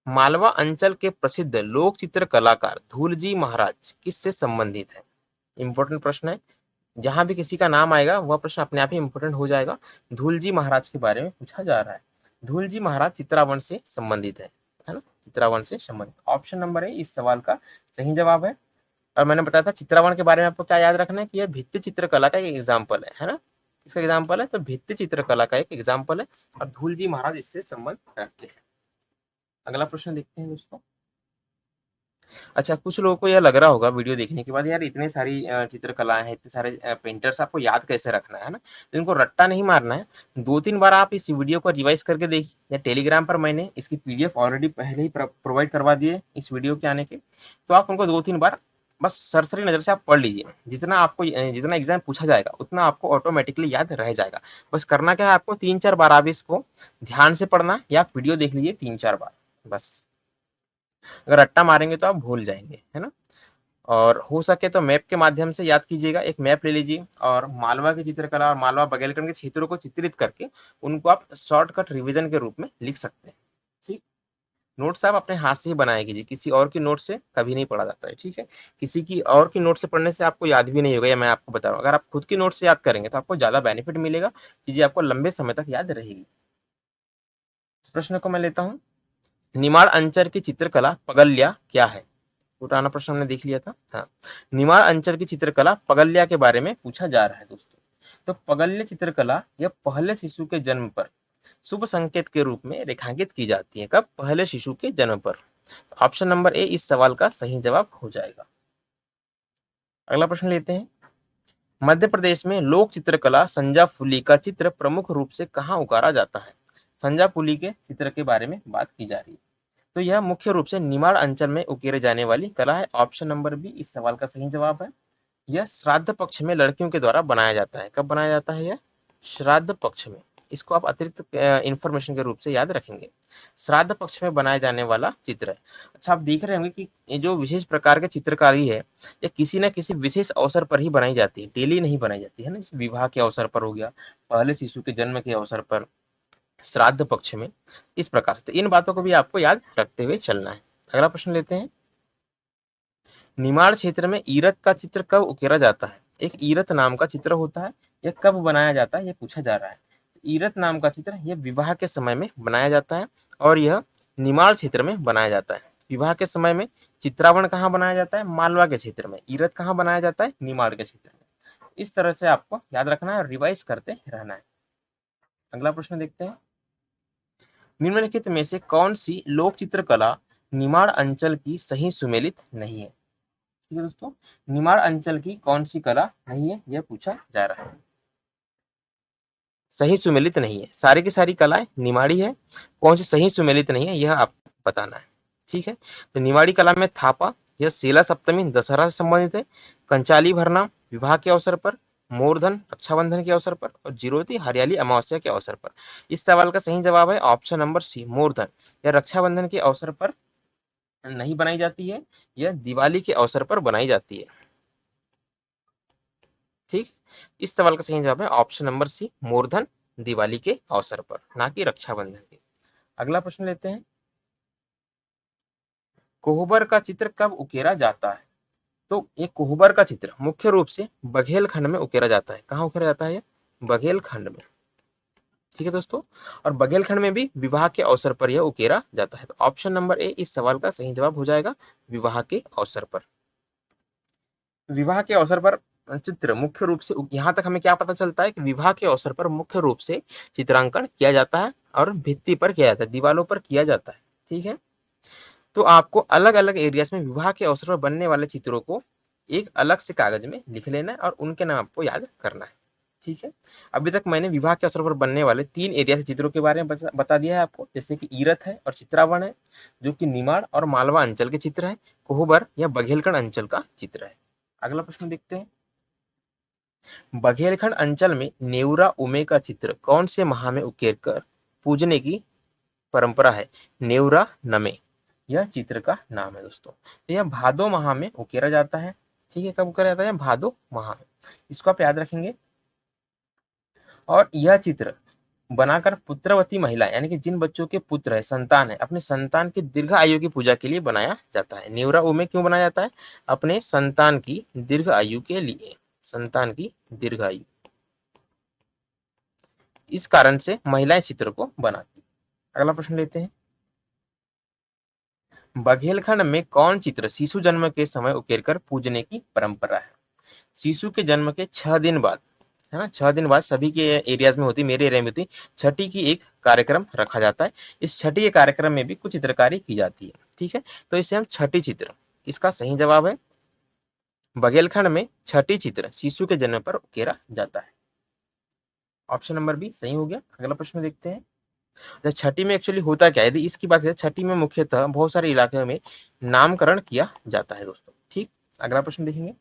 मालवा अंचल के प्रसिद्ध लोक चित्र कलाकार धूलजी महाराज किससे संबंधित है? इंपॉर्टेंट प्रश्न है, जहां भी किसी का नाम आएगा वह प्रश्न अपने आप ही इंपॉर्टेंट हो जाएगा। धूलजी महाराज के बारे में पूछा जा रहा है। धूलजी महाराज चित्रावन से संबंधित है ना, चित्रावन से संबंधित। ऑप्शन नंबर ए इस सवाल का सही जवाब है। और मैंने बताया था चित्रावन के बारे में आपको क्या याद रखना है कि यह भित्ति चित्रकला का एक एग्जाम्पल है ना, इसका एग्जाम्पल है, तो भित्ति चित्रकला का एक एग्जाम्पल है और धूलजी महाराज इससे संबंध रखते हैं। अगला प्रश्न देखते हैं दोस्तों। अच्छा, कुछ लोगों को यह लग रहा होगा वीडियो देखने के बाद, यार इतने सारी चित्रकलाएं हैं, इतने सारे पेंटर्स, आपको याद कैसे रखना है ना। तो इनको रट्टा नहीं मारना है, 2-3 बार आप इस वीडियो को रिवाइज करके देखिए, या टेलीग्राम पर मैंने इसकी पीडीएफ ऑलरेडी पहले ही प्रोवाइड करवा दिए इस वीडियो के आने के, तो आप उनको 2-3 बार बस सरसरी नजर से आप पढ़ लीजिए। जितना आपको जितना एग्जाम पूछा जाएगा उतना आपको ऑटोमेटिकली याद रह जाएगा। बस करना क्या है, आपको 3-4 बार आप इसको ध्यान से पढ़ना, या वीडियो देख लीजिए 3-4 बार बस। अगर रट्टा मारेंगे तो आप भूल जाएंगे, है ना। और हो सके तो मैप के माध्यम से याद कीजिएगा, एक मैप ले लीजिए और मालवा की चित्रकला और मालवा बघेलखंड के क्षेत्रों को चित्रित करके उनको आप शॉर्टकट रिवीजन के रूप में लिख सकते हैं। ठीक, नोट्स आप अपने हाथ से ही बनाया कीजिए, किसी और की नोट से कभी नहीं पढ़ा जाता है, ठीक है। किसी की और की नोट से पढ़ने से आपको याद भी नहीं होगा, या मैं आपको बता रहा हूँ, अगर आप खुद की नोट से याद करेंगे तो आपको ज्यादा बेनिफिट मिलेगा, चीजें आपको लंबे समय तक याद रहेगी। इस प्रश्न को मैं लेता हूँ, निमाड़ अंचल की चित्रकला पगल्या क्या है? पुराना प्रश्न हमने देख लिया था। हाँ, निमाड़ अंचल की चित्रकला पगल्या के बारे में पूछा जा रहा है दोस्तों। तो पगल्य चित्रकला यह पहले शिशु के जन्म पर शुभ संकेत के रूप में रेखांकित की जाती है। कब? पहले शिशु के जन्म पर। ऑप्शन नंबर ए इस सवाल का सही जवाब हो जाएगा। अगला प्रश्न लेते हैं। मध्य प्रदेश में लोक चित्रकला संजा फुली का चित्र प्रमुख रूप से कहाँ उकारा जाता है? संजा फुली के चित्र के बारे में बात की जा रही है। तो यह मुख्य रूप से निमाड़ अंचल में उकेरे जाने वाली कला है। ऑप्शन नंबर बी इस सवाल का सही जवाब है। यह श्राद्ध पक्ष में लड़कियों के द्वारा बनाया जाता है। कब बनाया जाता है? यह श्राद्ध पक्ष में। इसको आप अतिरिक्त इंफॉर्मेशन के रूप से याद रखेंगे, श्राद्ध पक्ष में बनाए जाने वाला चित्र है। अच्छा, आप देख रहे होंगे कि ये जो विशेष प्रकार के चित्रकारी है, ये किसी न किसी विशेष अवसर पर ही बनाई जाती है, डेली नहीं बनाई जाती है ना। जैसे विवाह के अवसर पर हो गया, पहले शिशु के जन्म के अवसर पर, श्राद्ध पक्ष में, इस प्रकार से। इन बातों को भी आपको याद रखते हुए चलना है। अगला प्रश्न लेते हैं। निमाड़ क्षेत्र में ईरत का चित्र कब उकेरा जाता है? एक ईरत नाम का चित्र होता है, यह कब बनाया जाता है, यह पूछा जा रहा है। ईरत नाम का चित्र यह विवाह के समय में बनाया जाता है और यह निमाड़ क्षेत्र में बनाया जाता है। विवाह के समय में चित्रावन कहाँ बनाया जाता है? मालवा के क्षेत्र में। ईरत कहाँ बनाया जाता है? निमाड़ के क्षेत्र में। इस तरह से आपको याद रखना है, रिवाइज करते रहना है। अगला प्रश्न देखते हैं। निम्नलिखित में से कौन सी लोक चित्रकला निमाड़ अंचल की सही सुमेलित नहीं है? ठीक है दोस्तों, निमाड़ अंचल की कौन सी कला नहीं है, यह पूछा जा रहा है। सही सुमेलित नहीं है, सारी की सारी कलाएं निमाड़ी है, कौन सी सही सुमेलित नहीं है यह आपको बताना है। ठीक है, तो निमाड़ी कला में थापा, यह सेला सप्तमी दशहरा से संबंधित है। कंचाली भरना विवाह के अवसर पर, मोरधन रक्षाबंधन के अवसर पर, और जिरोती हरियाली अमावस्या के अवसर पर। इस सवाल का सही जवाब है ऑप्शन नंबर सी, मोरधन। यह रक्षाबंधन के अवसर पर नहीं बनाई जाती है, यह दिवाली के अवसर पर बनाई जाती है। ठीक, इस सवाल का सही जवाब है ऑप्शन नंबर सी, मोरधन, दिवाली के अवसर पर, ना कि रक्षाबंधन के। अगला प्रश्न लेते हैं। कोहबर का चित्र कब उकेरा जाता है? तो ये कोहबर का चित्र मुख्य रूप से बघेलखंड में उकेरा जाता है। कहाँ उकेरा जाता है? बघेलखंड में। ठीक है दोस्तों, और बघेलखंड में भी विवाह के अवसर पर यह उकेरा जाता है। तो ऑप्शन नंबर ए इस सवाल का सही जवाब हो जाएगा, विवाह के अवसर पर। विवाह के अवसर पर चित्र मुख्य रूप से, यहाँ तक हमें क्या पता चलता है कि विवाह के अवसर पर मुख्य रूप से चित्रांकन किया जाता है और भित्ति पर किया जाता है, दीवारों पर किया जाता है। ठीक है, तो आपको अलग अलग एरियाज में विवाह के अवसर पर बनने वाले चित्रों को एक अलग से कागज में लिख लेना है और उनके नाम आपको याद करना है। ठीक है, अभी तक मैंने विवाह के अवसर पर बनने वाले 3 एरिया के चित्रों के बारे में बता दिया है आपको, जैसे कि ईरत है और चित्रावण है, जो कि निमाड़ और मालवा अंचल के चित्र है, कोहबर या बघेलखंड अंचल का चित्र है। अगला प्रश्न देखते हैं, बघेलखंड अंचल में नेवरा उमे का चित्र कौन से माह में उकेर कर पूजने की परंपरा है? नेवरा नमे यह चित्र का नाम है दोस्तों। तो यह भादो माह में उकेरा जाता है। ठीक है, कब उकेरा जाता है? भादो माह में। इसको आप याद रखेंगे। और यह चित्र बनाकर पुत्रवती महिला यानी कि जिन बच्चों के पुत्र है, संतान है, अपने संतान की दीर्घ आयु की पूजा के लिए बनाया जाता है। नेवरा उमे क्यों बनाया जाता है? अपने संतान की दीर्घ आयु के लिए, संतान की दीर्घ आयु, इस कारण से महिलाएं चित्र को बनाती। अगला प्रश्न लेते हैं, बघेलखंड में कौन चित्र शिशु जन्म के समय उकेरकर पूजने की परंपरा है? शिशु के जन्म के 6 दिन बाद, है ना, 6 दिन बाद सभी के एरियाज में होती, मेरे एरिया में होती, छठी की एक कार्यक्रम रखा जाता है। इस छठी के कार्यक्रम में भी कुछ चित्रकारी की जाती है। ठीक है, तो इसे हम छठी चित्र, इसका सही जवाब है बघेलखंड में छठी चित्र शिशु के जन्म पर उकेरा जाता है। ऑप्शन नंबर बी सही हो गया। अगला प्रश्न देखते हैं, छठी में एक्चुअली होता क्या है? यदि इसकी बात करें, छठी में मुख्यतः बहुत सारे इलाके में नामकरण किया जाता है दोस्तों। ठीक, अगला प्रश्न देखेंगे,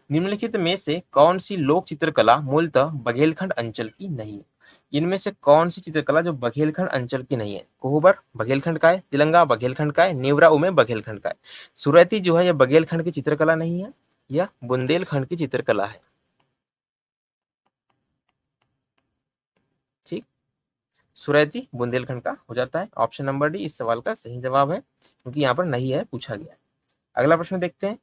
निम्नलिखित में से कौन सी लोक चित्रकला मूलतः बघेलखंड अंचल की नहीं है? इनमें से कौन सी चित्रकला जो बघेलखंड अंचल की नहीं है? कोहबर बघेलखंड का है, तिलंगा बघेलखंड का है, नेवरा उमे बघेलखंड का है। सुरैती जो है यह बघेलखंड की चित्रकला नहीं है, यह बुंदेलखंड की चित्रकला है। ठीक, सुरैती बुंदेलखंड का हो जाता है। ऑप्शन नंबर डी इस सवाल का सही जवाब है, क्योंकि यहाँ पर नहीं है, पूछा गया। अगला प्रश्न देखते हैं,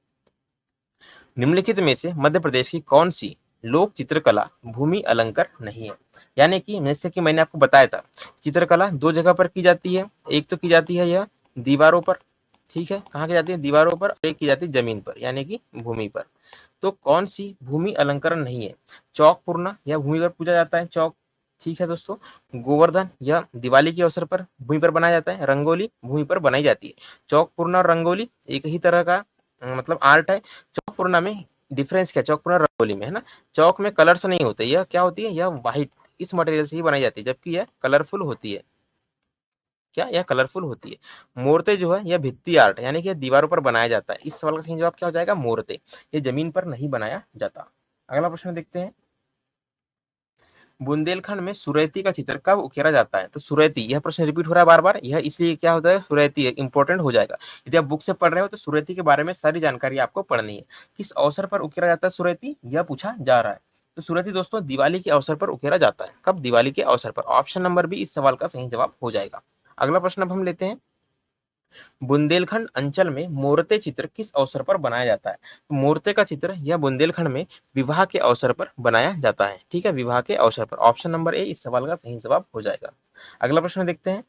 निम्नलिखित में से मध्य प्रदेश की कौन सी लोक चित्रकला भूमि अलंकार नहीं है? यानी कि जैसे कि मैंने आपको बताया था, चित्रकला 2 जगह पर की जाती है। एक तो की जाती है यह दीवारों पर, ठीक है, कहाँ की जाती है? दीवारों पर। और एक की जाती है जमीन पर यानी कि भूमि पर। तो कौन सी भूमि अलंकरण नहीं है? चौक पूर्णा यह भूमि पर पूजा जाता है, चौक। ठीक है दोस्तों, गोवर्धन यह दिवाली के अवसर पर भूमि पर बनाया जाता है, रंगोली भूमि पर बनाई जाती है। चौक पूर्णा और रंगोली एक ही तरह का मतलब आर्ट है। चौक पूर्णा में डिफरेंस क्या? चौक पूर्णा रंगोली में, है ना, चौक में कलर्स नहीं होते, यह क्या होती है? यह व्हाइट, इस मटेरियल से ही बनाई जाती है, जबकि यह कलरफुल होती है। क्या? यह कलरफुल होती है। मूर्ते जो है यह भित्ति आर्ट यानी कि दीवारों पर बनाया जाता है। इस सवाल का सही जवाब क्या हो जाएगा? मूर्ते, ये जमीन पर नहीं बनाया जाता। अगला प्रश्न देखते हैं, बुंदेलखंड में सुरैती का चित्र कब उकेरा जाता है? तो सुरैती, यह प्रश्न रिपीट हो रहा है बार बार, यह इसलिए क्या होता है? सुरैती इंपॉर्टेंट हो जाएगा। यदि आप बुक से पढ़ रहे हो तो सुरैती के बारे में सारी जानकारी आपको पढ़नी है। किस अवसर पर उकेरा जाता है सुरैती, यह पूछा जा रहा है। तो सुरैती दोस्तों दिवाली के अवसर पर उकेरा जाता है। कब? दिवाली के अवसर पर। ऑप्शन नंबर बी इस सवाल का सही जवाब हो जाएगा। अगला प्रश्न अब हम लेते हैं, बुंदेलखंड अंचल में मूर्ते चित्र किस अवसर पर बनाया जाता है? तो मूर्ते का चित्र यह बुंदेलखंड में विवाह के अवसर पर बनाया जाता है। ठीक है, विवाह के अवसर पर। ऑप्शन नंबर ए इस सवाल का सही जवाब हो जाएगा। अगला प्रश्न देखते हैं,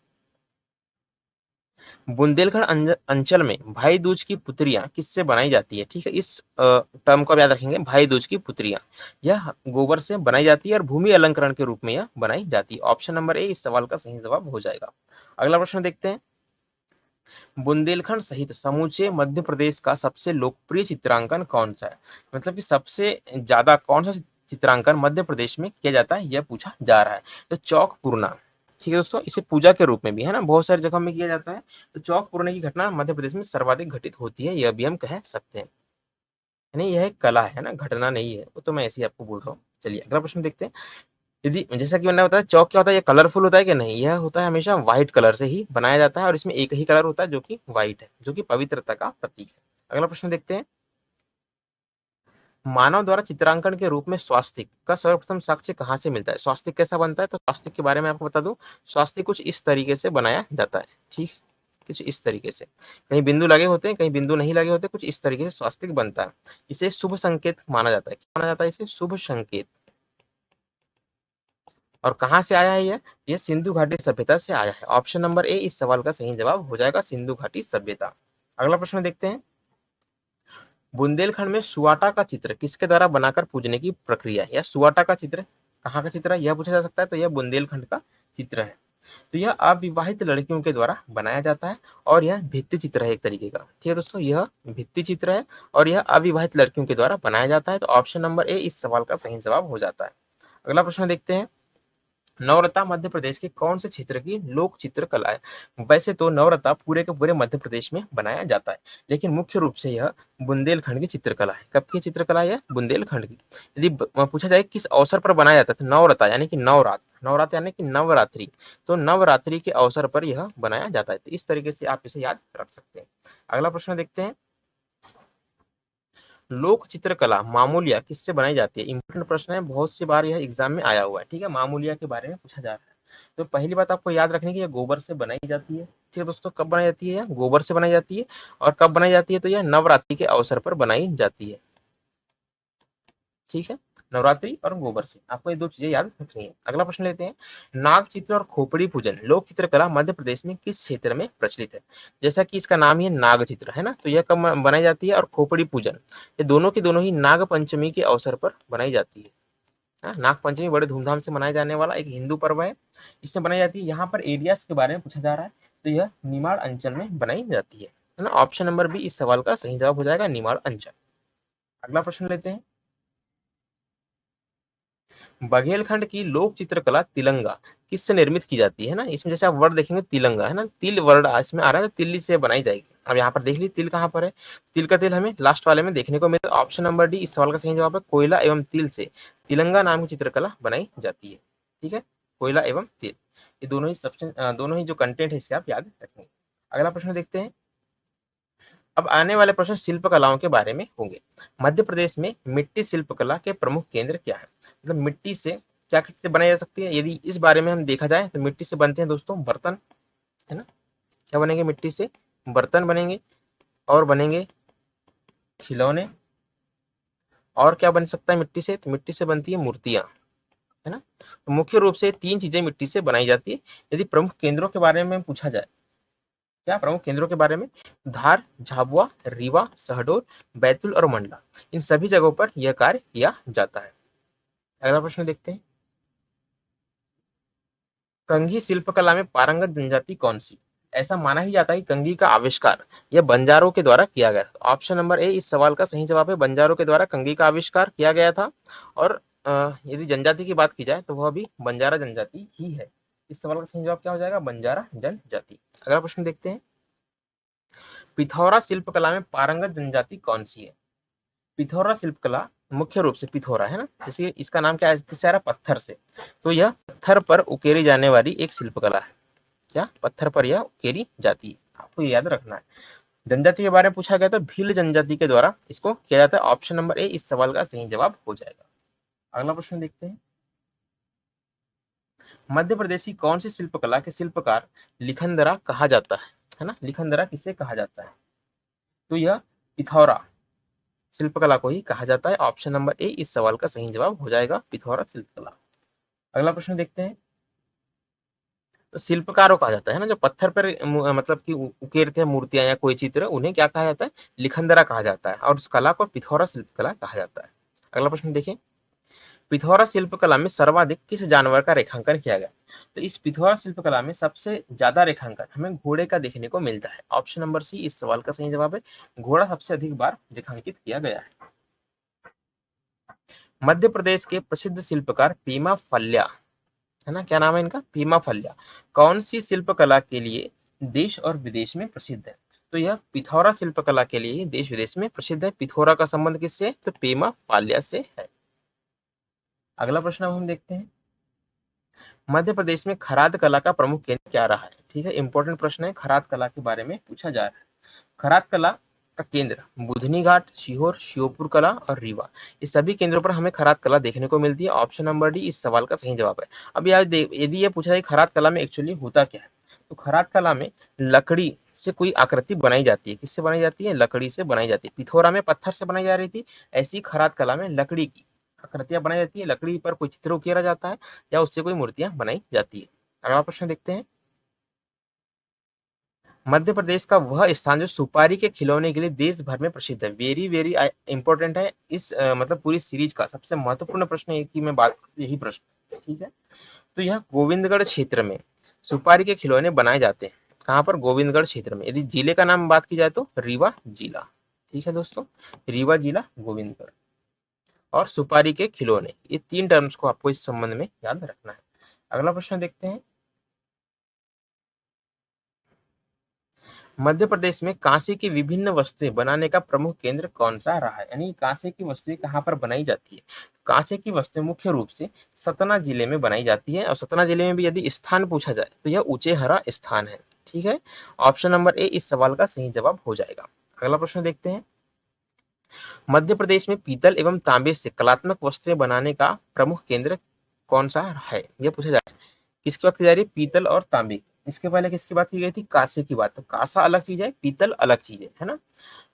बुंदेलखंड अंचल में भाई दूज की पुत्रियां किससे बनाई जाती है? ठीक है, इस टर्म को आप याद रखेंगे, भाई दूज की पुत्रियां, यह गोबर से बनाई जाती है और भूमि अलंकरण के रूप में यह बनाई जाती है। ऑप्शन नंबर ए इस सवाल का सही जवाब हो जाएगा। अगला प्रश्न देखते हैं, बुंदेलखंड सहित समूचे मध्य प्रदेश का सबसे लोकप्रिय चित्रांकन कौन सा है? मतलब कि सबसे ज्यादा कौन सा चित्रांकन मध्य प्रदेश में किया जाता है, यह पूछा जा रहा है। तो चौक पूर्णा, ठीक है दोस्तों, इसे पूजा के रूप में भी, है ना, बहुत सारी जगह में किया जाता है। तो चौक पूर्णे की घटना मध्य प्रदेश में सर्वाधिक घटित होती है, यह भी हम कह सकते हैं। यानी यह एक कला है ना, घटना नहीं है, वो तो मैं ऐसे ही आपको बोल रहा हूँ। चलिए अगला प्रश्न देखते हैं, यदि जैसा कि मैंने बताया चौक क्या होता है, ये कलरफुल होता है कि नहीं? यह होता है हमेशा व्हाइट कलर से ही बनाया जाता है और इसमें एक ही कलर होता है जो कि व्हाइट है, जो कि पवित्रता का प्रतीक है। अगला प्रश्न देखते हैं, मानव द्वारा चित्रांकन के रूप में स्वास्तिक का सर्वप्रथम साक्ष्य कहाँ से मिलता है? स्वास्तिक कैसा बनता है? तो स्वास्तिक के बारे में आपको बता दूं, स्वास्तिक कुछ इस तरीके से बनाया जाता है। ठीक, कुछ इस तरीके से, कहीं बिंदु लगे होते हैं, कहीं बिंदु नहीं लगे होते, कुछ इस तरीके से स्वास्तिक बनता है। इसे शुभ संकेत माना जाता है। क्या माना जाता है? इसे शुभ संकेत। और कहाँ से आया है यह सिंधु घाटी सभ्यता से आया है। ऑप्शन नंबर ए इस सवाल का सही जवाब हो जाएगा, सिंधु घाटी सभ्यता। अगला प्रश्न देखते हैं, बुंदेलखंड में सुआटा का चित्र किसके द्वारा बनाकर पूजने की प्रक्रिया है? या सुआटा का चित्र कहाँ का चित्र है यह पूछा जा सकता है, तो यह बुंदेलखंड का चित्र है। तो यह अविवाहित लड़कियों के द्वारा बनाया जाता है और यह भित्ति चित्र है एक तरीके का। ठीक है दोस्तों, यह भित्ति चित्र है और यह अविवाहित लड़कियों के द्वारा बनाया जाता है। तो ऑप्शन नंबर ए इस सवाल का सही जवाब हो जाता है। अगला प्रश्न देखते हैं, नवरता मध्य प्रदेश के कौन से क्षेत्र की लोक चित्रकला है? वैसे तो नवरता पूरे के पूरे मध्य प्रदेश में बनाया जाता है, लेकिन मुख्य रूप से यह बुंदेलखंड की चित्रकला है। कब की चित्रकला है? बुंदेलखंड की। यदि पूछा जाए किस अवसर पर बनाया जाता है, तो नवरता यानी कि नवरात्र, नवरात्र यानी कि नवरात्रि, तो नवरात्रि के अवसर पर यह बनाया जाता है। तो इस तरीके से आप इसे याद रख सकते हैं। अगला प्रश्न देखते हैं, लोक चित्रकला मामूलिया किससे बनाई जाती है? इंपॉर्टेंट प्रश्न है, बहुत सी बार यह एग्जाम में आया हुआ है। ठीक है, मामूलिया के बारे में पूछा जा रहा है। तो पहली बात आपको याद रखनी है कि यह गोबर से बनाई जाती है। ठीक है दोस्तों, कब बनाई जाती है? यह गोबर से बनाई जाती है। और कब बनाई जाती है? तो यह नवरात्रि के अवसर पर बनाई जाती है। ठीक है, नवरात्रि और गोबर से आपको ये दो चीजें याद रखनी है। अगला प्रश्न लेते हैं, नाग चित्र और खोपड़ी पूजन लोक चित्रकला मध्य प्रदेश में किस क्षेत्र में प्रचलित है? जैसा कि इसका नाम ही है नाग चित्र, है ना, तो यह कब बनाई जाती है? और खोपड़ी पूजन, ये दोनों की दोनों ही नाग पंचमी के अवसर पर बनाई जाती है। हाँ, नाग पंचमी बड़े धूमधाम से मनाया जाने वाला एक हिंदू पर्व है, इसमें बनाई जाती है। यहाँ पर एरियाज के बारे में पूछा जा रहा है, तो यह निमाड़ अंचल में बनाई जाती है ना। ऑप्शन नंबर बी इस सवाल का सही जवाब हो जाएगा, निमाड़ अंचल। अगला प्रश्न लेते हैं, बघेलखंड की लोक चित्रकला तिलंगा किससे निर्मित की जाती है ना। इसमें जैसे आप वर्ड देखेंगे तिलंगा, है ना, तिल वर्ड इसमें आ रहा है, तो तिल्ली से बनाई जाएगी। अब यहाँ पर देख लीजिए तिल कहाँ पर है, तिल का तिल हमें लास्ट वाले में देखने को मिलता है। ऑप्शन नंबर डी इस सवाल का सही जवाब है, कोयला एवं तिल से तिलंगा नाम की चित्रकला बनाई जाती है। ठीक है, कोयला एवं तिल, ये दोनों ही सब्सटेंस, दोनों ही जो कंटेंट है इसके आप याद रखेंगे। अगला प्रश्न देखते हैं, अब आने वाले प्रश्न शिल्प कलाओं के बारे में होंगे। मध्य प्रदेश में मिट्टी शिल्पकला के प्रमुख केंद्र क्या है? मतलब मिट्टी से क्या क्या चीजें बनाई जा सकती है? यदि इस बारे में हम देखा जाए तो मिट्टी से बनते हैं दोस्तों बर्तन, है ना। क्या बनेंगे? मिट्टी से बर्तन बनेंगे, और बनेंगे खिलौने, और क्या बन सकता है मिट्टी से? तो मिट्टी से बनती है मूर्तियां, है ना। तो मुख्य रूप से तीन चीजें मिट्टी से बनाई जाती है। यदि प्रमुख केंद्रों के बारे में पूछा जाए, क्या प्रमुख केंद्रों के बारे में, धार, झाबुआ, रीवा, शहडोल, बैतूल और मंडला, इन सभी जगहों पर यह कार्य किया जाता है। अगला प्रश्न देखते हैं, कंघी शिल्पकला में पारंगत जनजाति कौन सी? ऐसा माना ही जाता है कि कंघी का आविष्कार यह बंजारों के द्वारा किया गया था। ऑप्शन नंबर ए इस सवाल का सही जवाब है, बंजारों के द्वारा कंघी का आविष्कार किया गया था। और यदि जनजाति की बात की जाए तो वह भी बंजारा जनजाति ही है। इस सवाल का सही जवाब क्या हो जाएगा? बंजारा जनजाति। अगला प्रश्न देखते हैं, पिथौरा शिल्पकला में पारंगत जनजाति कौन सी है? पिथौरा शिल्पकला मुख्य रूप से पिथौरा, है ना, जैसे इसका नाम क्या है, किससे आ रहा है? पत्थर से। तो यह पत्थर पर उकेरी जाने वाली एक शिल्पकला है। क्या? पत्थर पर यह उकेरी जाती है, आपको ये याद रखना है। जनजाति के बारे में पूछा गया तो भील जनजाति के द्वारा इसको किया जाता है। ऑप्शन नंबर ए इस सवाल का सही जवाब हो जाएगा। अगला प्रश्न देखते हैं, मध्य प्रदेश की कौन सी शिल्पकला के शिल्पकार लिखनदरा कहा जाता है ना। लिखनदरा किसे कहा जाता है? तो यह पिथौरा शिल्पकला को ही कहा जाता है। ऑप्शन नंबर ए इस सवाल का सही जवाब हो जाएगा, पिथौरा शिल्पकला। अगला प्रश्न देखते हैं, तो शिल्पकारों कहा जाता है ना, जो पत्थर पर मतलब कि उकेरते हैं मूर्तियां या कोई चित्र, उन्हें क्या कहा जाता है? लिखंदरा कहा जाता है। और उस कला को पिथौरा शिल्पकला कहा जाता है। अगला प्रश्न देखिए, पिथौरा शिल्पकला में सर्वाधिक किस जानवर का रेखांकन किया गया? तो इस पिथौरा शिल्पकला में सबसे ज्यादा रेखांकन हमें घोड़े का देखने को मिलता है। ऑप्शन नंबर सी इस सवाल का सही जवाब है, घोड़ा सबसे अधिक बार रेखांकित किया गया है। मध्य प्रदेश के प्रसिद्ध शिल्पकार पीमा फल्या, है ना, क्या नाम है इनका? पीमा फल्या, कौन सी शिल्पकला के लिए देश और विदेश में प्रसिद्ध है? तो यह पिथौरा शिल्पकला के लिए देश विदेश में प्रसिद्ध है। पिथौरा का संबंध किससे है? तो पीमा फाल्या से है। अगला प्रश्न अब हम देखते हैं, मध्य प्रदेश में खराद कला का प्रमुख केंद्र क्या रहा है? ठीक है, इंपॉर्टेंट प्रश्न है, खराद कला के बारे में पूछा जा रहा है। खराद कला का केंद्र बुधनी घाट, सीहोर, श्योपुर कला और रीवा, ये सभी केंद्रों पर हमें खराद कला देखने को मिलती है। ऑप्शन नंबर डी इस सवाल का सही जवाब है। अब यार यदि ये पूछा जाए खराद कला में एक्चुअली होता क्या है, तो खराद कला में लकड़ी से कोई आकृति बनाई जाती है। किससे बनाई जाती है? लकड़ी से बनाई जाती है। पिथौरा में पत्थर से बनाई जा रही थी, ऐसी खराद कला में लकड़ी की आकृतियां बनाई जाती है, लकड़ी पर कोई चित्र उकेरा जाता है या उससे कोई मूर्तियां बनाई जाती है। अगला प्रश्न देखते हैं, मध्य प्रदेश का वह स्थान जो सुपारी के खिलौने के लिए देश भर में प्रसिद्ध है। वेरी वेरी इंपॉर्टेंट है इस मतलब पूरी सीरीज का सबसे महत्वपूर्ण प्रश्न एक ही मैं बात यही प्रश्न, ठीक है। तो यह गोविंदगढ़ क्षेत्र में सुपारी के खिलौने बनाए जाते हैं। कहाँ पर? गोविंदगढ़ क्षेत्र में। यदि जिले का नाम बात की जाए तो रीवा जिला, ठीक है दोस्तों, रीवा जिला, गोविंदगढ़। और सुपारी के खिलौने, ये तीन टर्म्स को आपको इस संबंध में याद रखना है। अगला प्रश्न देखते हैं। मध्य प्रदेश में कांसे की विभिन्न वस्तुएं बनाने का प्रमुख केंद्र कौन सा रहा है? यानी कांसे की वस्तुएं कहाँ पर बनाई जाती है? कांसे की वस्तुएं मुख्य रूप से सतना जिले में बनाई जाती है, और सतना जिले में भी यदि स्थान पूछा जाए तो यह ऊंचेहरा स्थान है, ठीक है। ऑप्शन नंबर ए इस सवाल का सही जवाब हो जाएगा। अगला प्रश्न देखते हैं। मध्य प्रदेश में पीतल एवं तांबे से कलात्मक वस्तुएं बनाने का प्रमुख केंद्र कौन सा है? यह पूछा जाए। किसकी बात की जा रही है? पीतल और तांबे की। इसके पहले किसकी बात की गई थी? कांसे की बात। तो कांसा अलग चीज है, पीतल अलग चीज है ना।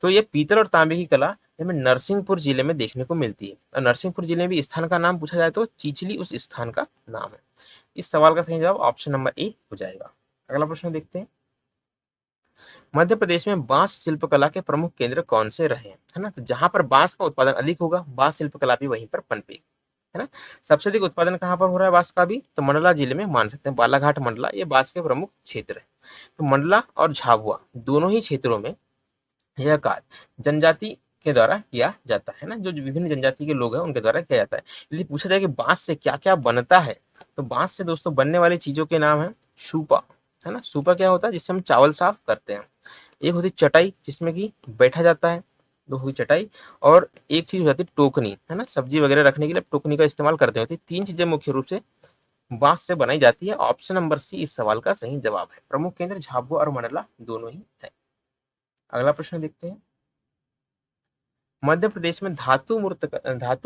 तो ये पीतल और तांबे की कला हमें नरसिंहपुर जिले में देखने को मिलती है, और नरसिंहपुर जिले में भी स्थान का नाम पूछा जाए तो चिचली उस स्थान का नाम है। इस सवाल का सही जवाब ऑप्शन नंबर ए हो जाएगा। अगला प्रश्न देखते हैं। मध्य प्रदेश में बांस शिल्पकला के प्रमुख केंद्र कौन से रहे हैं? है ना, तो जहां पर बांस का उत्पादन अधिक होगा, बांस शिल्पकला भी वहीं पर पनपेगी, है ना। सबसे अधिक उत्पादन कहाँ पर हो रहा है बांस का भी? तो मंडला जिले में मान सकते हैं, बालाघाट मंडला, ये बांस के प्रमुख क्षेत्र है। तो मंडला और झाबुआ दोनों ही क्षेत्रों में यह कार्य जनजाति के द्वारा किया जाता है ना, जो विभिन्न जनजाति के लोग हैं उनके द्वारा किया जाता है। यदि पूछा जाए कि बांस से क्या क्या बनता है, तो बांस से दोस्तों बनने वाली चीजों के नाम है सूपा, है ना। सूपा क्या होता है? जिससे हम चावल साफ करते हैं। एक होती चटाई जिसमें कि बैठा जाता है, दो हुई चटाई। और एक चीज हो जाती है टोकनी, है ना, सब्जी वगैरह रखने के लिए टोकनी का इस्तेमाल करते हैं। तीन चीजें मुख्य रूप से बांस से बनाई जाती है। ऑप्शन नंबर सी इस सवाल का सही जवाब है। प्रमुख केंद्र झाबुआ और मंडला दोनों ही है। अगला प्रश्न देखते हैं। मध्य प्रदेश में धातु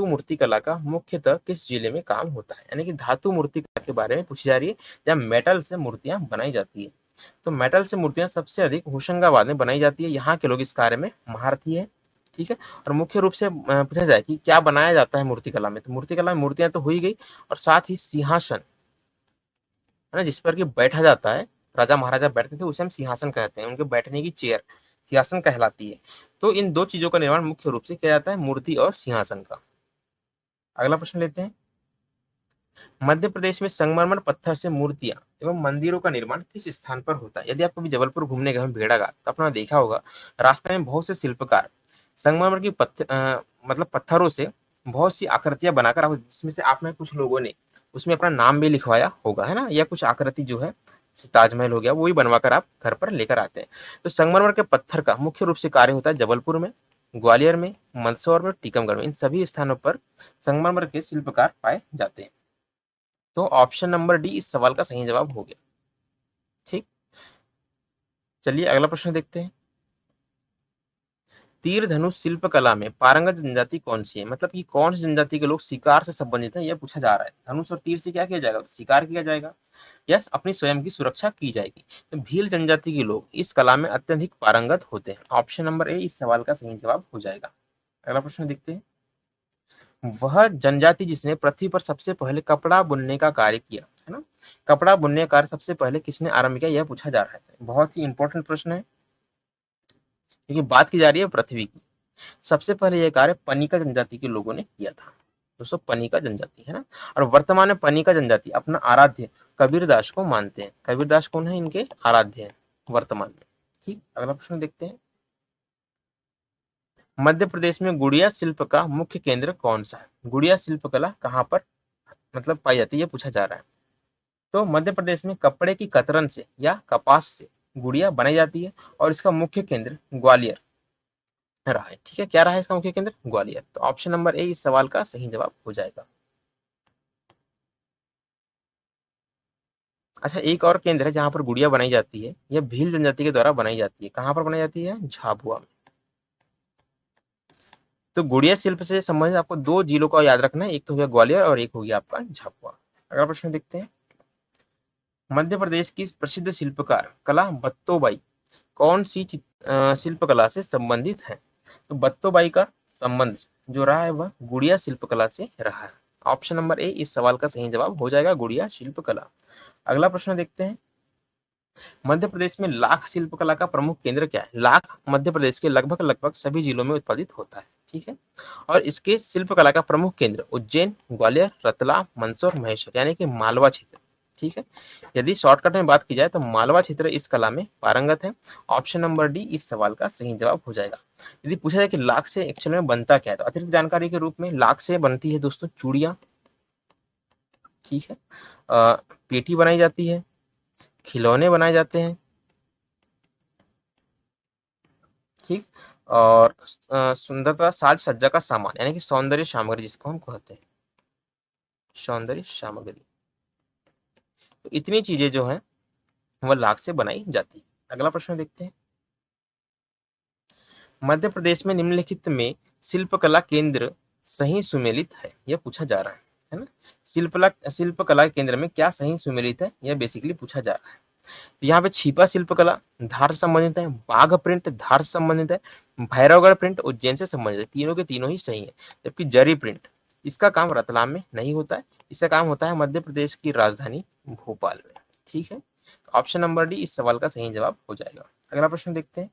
मूर्ति कला का मुख्यतः किस जिले में काम होता है? यानी कि धातु मूर्ति कला के बारे में पूछी जा रही है, या मेटल से मूर्तियां बनाई जाती है। तो मेटल से मूर्तियां सबसे अधिक होशंगाबाद में बनाई जाती है। यहाँ के लोग इस कार्य में महारथी है, ठीक है। और मुख्य रूप से पूछा जाए कि क्या बनाया जाता है मूर्ति कला में, तो मूर्ति कला में मूर्तियां तो हो ही गई, और साथ ही सिंहासन, है ना, जिस पर कि बैठा जाता है, राजा महाराजा बैठते थे, उसे हम सिंहासन कहते हैं। उनके बैठने की चेयर सिंहासन कहलाती है। तो इन दो चीजों का निर्माण मुख्य रूप से किया जाता है, मूर्ति और सिंहासन का। अगला प्रश्न लेते हैं। मध्य प्रदेश में संगमरमर पत्थर से मूर्तियां एवं मंदिरों का निर्माण किस स्थान पर होता है? यदि आप कभी जबलपुर घूमने गए भेड़ाघाट, तो आपने देखा होगा रास्ते में बहुत से शिल्पकार संगमरमर की मतलब पत्थरों से बहुत सी आकृतियां बनाकर, जिसमें से आप में कुछ लोगों ने उसमें अपना नाम भी लिखवाया होगा, है ना, या कुछ आकृति जो है ताजमहल हो गया, वो भी बनवाकर आप घर पर लेकर आते हैं। तो संगमरमर के पत्थर का मुख्य रूप से कार्य होता है जबलपुर में, ग्वालियर में, मंदसौर में, टीकमगढ़ में। इन सभी स्थानों पर संगमरमर के शिल्पकार पाए जाते हैं। तो ऑप्शन नंबर डी इस सवाल का सही जवाब हो गया, ठीक। चलिए अगला प्रश्न देखते हैं। तीर धनुष शिल्प कला में पारंगत जनजाति कौन सी है? मतलब कि कौन सी जनजाति के लोग शिकार से संबंधित है, यह पूछा जा रहा है। धनुष और तीर से क्या किया जाएगा? तो शिकार किया जाएगा, यस, अपनी स्वयं की सुरक्षा की जाएगी। तो भील जनजाति के लोग इस कला में अत्यधिक पारंगत होते हैं। ऑप्शन नंबर ए इस सवाल का सही जवाब हो जाएगा। अगला प्रश्न देखते हैं। वह जनजाति जिसने पृथ्वी पर सबसे पहले कपड़ा बुनने का कार्य किया, है ना, कपड़ा बुनने का कार्य सबसे पहले किसने आरंभ किया, यह पूछा जा रहा है। बहुत ही इंपॉर्टेंट प्रश्न है, क्योंकि बात की जा रही है पृथ्वी की। सबसे पहले यह कार्य पनिका जनजाति के लोगों ने किया था दोस्तों, पनिका जनजाति, है ना। और वर्तमान में पनिका जनजाति अपना आराध्य कबीरदास को मानते हैं। कबीरदास कौन है? इनके आराध्य है वर्तमान में, ठीक। अगला प्रश्न देखते हैं। मध्य प्रदेश में गुड़िया शिल्प का मुख्य केंद्र कौन सा है? गुड़िया शिल्प कला कहाँ पर मतलब पाई जाती है, ये पूछा जा रहा है। तो मध्य प्रदेश में कपड़े की कतरन से या कपास से गुड़िया बनाई जाती है, और इसका मुख्य केंद्र ग्वालियर रहा है, ठीक है। क्या रहा है इसका मुख्य केंद्र? ग्वालियर। तो ऑप्शन नंबर ए इस सवाल का सही जवाब हो जाएगा। अच्छा, एक और केंद्र है जहां पर गुड़िया बनाई जाती है, यह भील जनजाति के द्वारा बनाई जाती है। कहां पर बनाई जाती है? झाबुआ में। तो गुड़िया शिल्प से संबंधित आपको दो जिलों का याद रखना है, एक तो हो गया ग्वालियर और एक हो गया आपका झाबुआ। अगला प्रश्न देखते हैं। मध्य प्रदेश की प्रसिद्ध शिल्पकार कला बत्तोबाई कौन सी शिल्पकला से संबंधित है? तो बत्तोबाई का संबंध जो रहा है वह गुड़िया शिल्पकला से रहा है। ऑप्शन नंबर ए इस सवाल का सही जवाब हो जाएगा, गुड़िया शिल्पकला। अगला प्रश्न देखते हैं। मध्य प्रदेश में लाख शिल्पकला का प्रमुख केंद्र क्या है? लाख मध्य प्रदेश के लगभग लगभग सभी जिलों में उत्पादित होता है, ठीक है। और इसके शिल्पकला का प्रमुख केंद्र उज्जैन, ग्वालियर, रतलाम, मंदसौर, महेश्वर यानी कि मालवा क्षेत्र, ठीक है। यदि शॉर्टकट में बात की जाए तो मालवा क्षेत्र इस कला में पारंगत है। ऑप्शन नंबर डी इस सवाल का सही जवाब हो जाएगा। यदि पूछा जाए कि लाख से एक्चुअल में बनता क्या है, तो अतिरिक्त जानकारी के रूप में लाख से बनती है दोस्तों चूड़ियां, ठीक है। पेटी बनाई जाती है, खिलौने बनाए जाते हैं, ठीक। और सुंदरता साज सज्जा का सामान यानी कि सौंदर्य सामग्री जिसको हम कहते हैं सौंदर्य सामग्री। तो इतनी चीजें जो है वह लाख से बनाई जाती है। अगला प्रश्न देखते हैं। मध्य प्रदेश में निम्नलिखित में शिल्पकला केंद्र सही सुमेलित है, यह पूछा जा रहा है ना। शिल्पकला केंद्र में क्या सही सुमेलित है, यह बेसिकली पूछा जा रहा है। तो यहाँ पे छिपा शिल्पकला धार से संबंधित है, बाघ प्रिंट धार से संबंधित है, भैरवगढ़ प्रिंट उज्जैन से संबंधित है। तीनों के तीनों ही सही है। जबकि जरी प्रिंट इसका काम रतलाम में नहीं होता है, इसका काम होता है मध्य प्रदेश की राजधानी भोपाल में, ठीक है। ऑप्शन नंबर डी इस सवाल का सही जवाब हो जाएगा। अगला प्रश्न देखते हैं।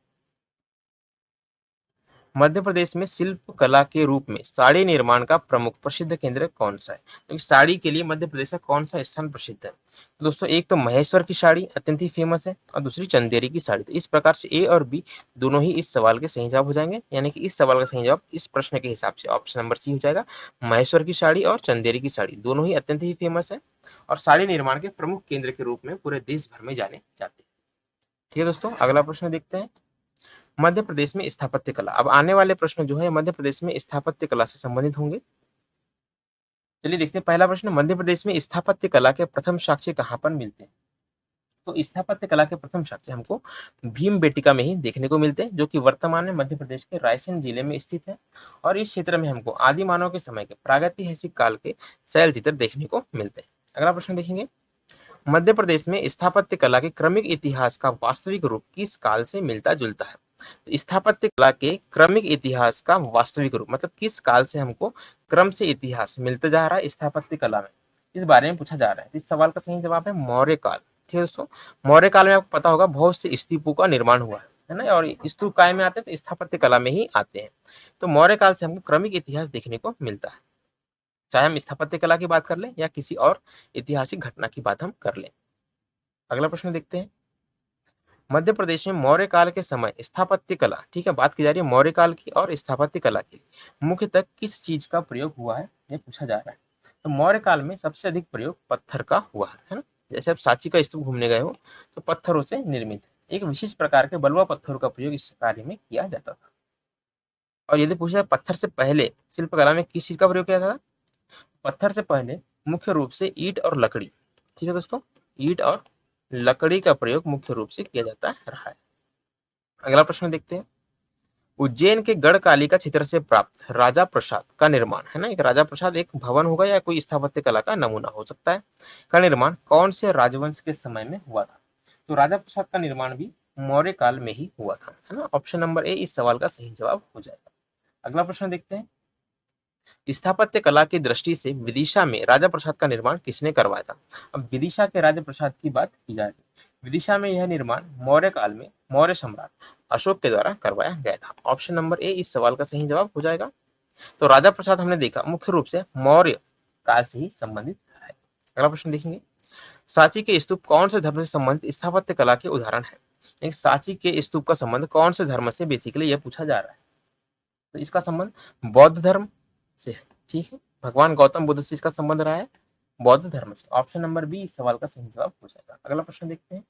मध्य प्रदेश में शिल्प कला के रूप में साड़ी निर्माण का प्रमुख प्रसिद्ध केंद्र कौन सा है? तो साड़ी के लिए मध्य प्रदेश का कौन सा स्थान प्रसिद्ध है? तो दोस्तों एक तो महेश्वर की साड़ी अत्यंत ही फेमस है और दूसरी चंदेरी की साड़ी। तो इस प्रकार से ए और बी दोनों ही इस सवाल के सही जवाब हो जाएंगे, यानी कि इस सवाल का सही जवाब इस प्रश्न के हिसाब से ऑप्शन नंबर सी हो जाएगा। महेश्वर की साड़ी और चंदेरी की साड़ी दोनों ही अत्यंत ही फेमस है और साड़ी निर्माण के प्रमुख केंद्र के रूप में पूरे देश भर में जाने जाते हैं। ठीक है दोस्तों, अगला प्रश्न देखते हैं। मध्य प्रदेश में स्थापत्य कला। अब आने वाले प्रश्न जो है मध्य प्रदेश में स्थापत्य कला से संबंधित होंगे। चलिए देखते हैं पहला प्रश्न, मध्य प्रदेश में स्थापत्य कला के प्रथम साक्ष्य कहाँ पर मिलते हैं? तो स्थापत्य कला के प्रथम साक्ष्य हमको भीमबेटका में ही देखने को मिलते हैं, जो कि वर्तमान में मध्य प्रदेश के रायसेन जिले में स्थित है। और इस क्षेत्र में हमको आदि मानव के समय के प्रागैतिहासिक काल के शैल चित्र देखने को मिलते हैं। अगला प्रश्न देखेंगे। मध्य प्रदेश में स्थापत्य कला के क्रमिक इतिहास का वास्तविक रूप किस काल से मिलता जुलता है? तो स्थापत्य कला के क्रमिक इतिहास का वास्तविक रूप मतलब किस काल से हमको क्रम से इतिहास मिलता जा रहा है स्थापत्य कला में, इस बारे में पूछा जा रहा है। तो इस सवाल का सही जवाब है मौर्य काल। ठीक है दोस्तों, मौर्य काल में आपको पता होगा बहुत से स्तूपों का निर्माण हुआ है ना, और स्तूप काय में आते हैं तो स्थापत्य कला में ही आते हैं। तो मौर्य काल से हमको क्रमिक इतिहास देखने को मिलता है, चाहे हम स्थापत्य कला की बात कर लें या किसी और ऐतिहासिक घटना की बात हम कर लें। अगला प्रश्न देखते हैं। मध्य प्रदेश में मौर्य काल के समय स्थापत्य कला, ठीक है, बात की जा रही है मौर्य काल की और स्थापत्य कला की, मुख्यतः किस चीज का प्रयोग हुआ है ये पूछा जा रहा है। तो मौर्य काल में सबसे अधिक प्रयोग पत्थर का हुआ है ना। जैसे आप सांची का स्तूप घूमने गए हो तो पत्थरों से निर्मित एक विशेष प्रकार के बलुआ पत्थरों का प्रयोग इस कार्य में किया जाता था। और यदि पूछा जाए पत्थर से पहले शिल्पकला में किस चीज का प्रयोग किया था, पत्थर से पहले मुख्य रूप से ईंट और लकड़ी, ठीक है दोस्तों, ईंट और लकड़ी का प्रयोग मुख्य रूप से किया जाता रहा है। अगला प्रश्न देखते हैं। उज्जैन के गढ़कालिका क्षेत्र से प्राप्त राजा प्रसाद का निर्माण, है ना, एक राजा प्रसाद एक भवन होगा या कोई स्थापत्य कला का नमूना हो सकता है, का निर्माण कौन से राजवंश के समय में हुआ था? तो राजा प्रसाद का निर्माण भी मौर्य काल में ही हुआ था, है ना। ऑप्शन नंबर ए इस सवाल का सही जवाब हो जाएगा। अगला प्रश्न देखते हैं। स्थापत्य कला की दृष्टि से विदिशा में राजा प्रसाद का निर्माण किसने करवाया था? अब विदिशा के राजा प्रसाद की बात की जा रही है। विदिशा में यह निर्माण मौर्य काल में मौर्य सम्राट अशोक के द्वारा करवाया गया था। ऑप्शन नंबर ए इस सवाल का सही जवाब हो जाएगा। तो राजा प्रसाद हमने देखा मुख्य रूप से मौर्य काल से ही संबंधित है। अगला प्रश्न देखेंगे। सांची के स्तूप कौन से धर्म से संबंधित स्थापत्य कला के उदाहरण है? सांची के स्तूप का संबंध कौन से धर्म से बेसिकली यह पूछा जा रहा है। तो इसका संबंध बौद्ध धर्म से है, ठीक है। भगवान गौतम बुद्ध से इसका संबंध रहा है बौद्ध धर्म से। ऑप्शन नंबर बी इस सवाल का सही जवाब हो जाएगा। अगला प्रश्न देखते हैं।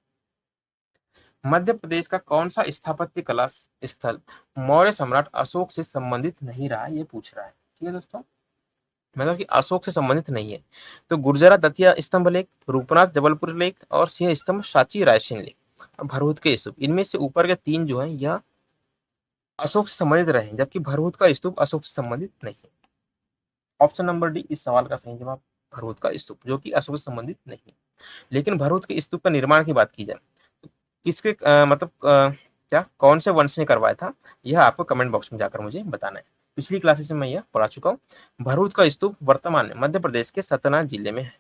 मध्य प्रदेश का कौन सा स्थापत्य कला स्थल मौर्य सम्राट अशोक से संबंधित नहीं रहा, ये पूछ रहा है। ठीक है दोस्तों, मतलब कि अशोक से संबंधित नहीं है। तो गुर्जरा दतिया स्तंभ लेख, रूपनाथ जबलपुर लेख और सिंह स्तंभ सांची रायसेन लेख और भरहुत के स्तूप, इनमें से ऊपर के तीन जो है यह अशोक से संबंधित रहे, जबकि भरहुत का स्तूप अशोक से संबंधित नहीं है। ऑप्शन नंबर डी इस सवाल का सही जवाब भरहुत का स्तूप, जो कि अशोक से संबंधित नहीं है। लेकिन भरहुत के स्तूप का निर्माण की बात की जाए तो किसके क्या कौन से वंश ने करवाया था, यह आपको कमेंट बॉक्स में जाकर मुझे बताना है। पिछली क्लासेस में मैं यह पढ़ा चुका हूँ। भरहुत का स्तूप वर्तमान में मध्य प्रदेश के सतना जिले में है।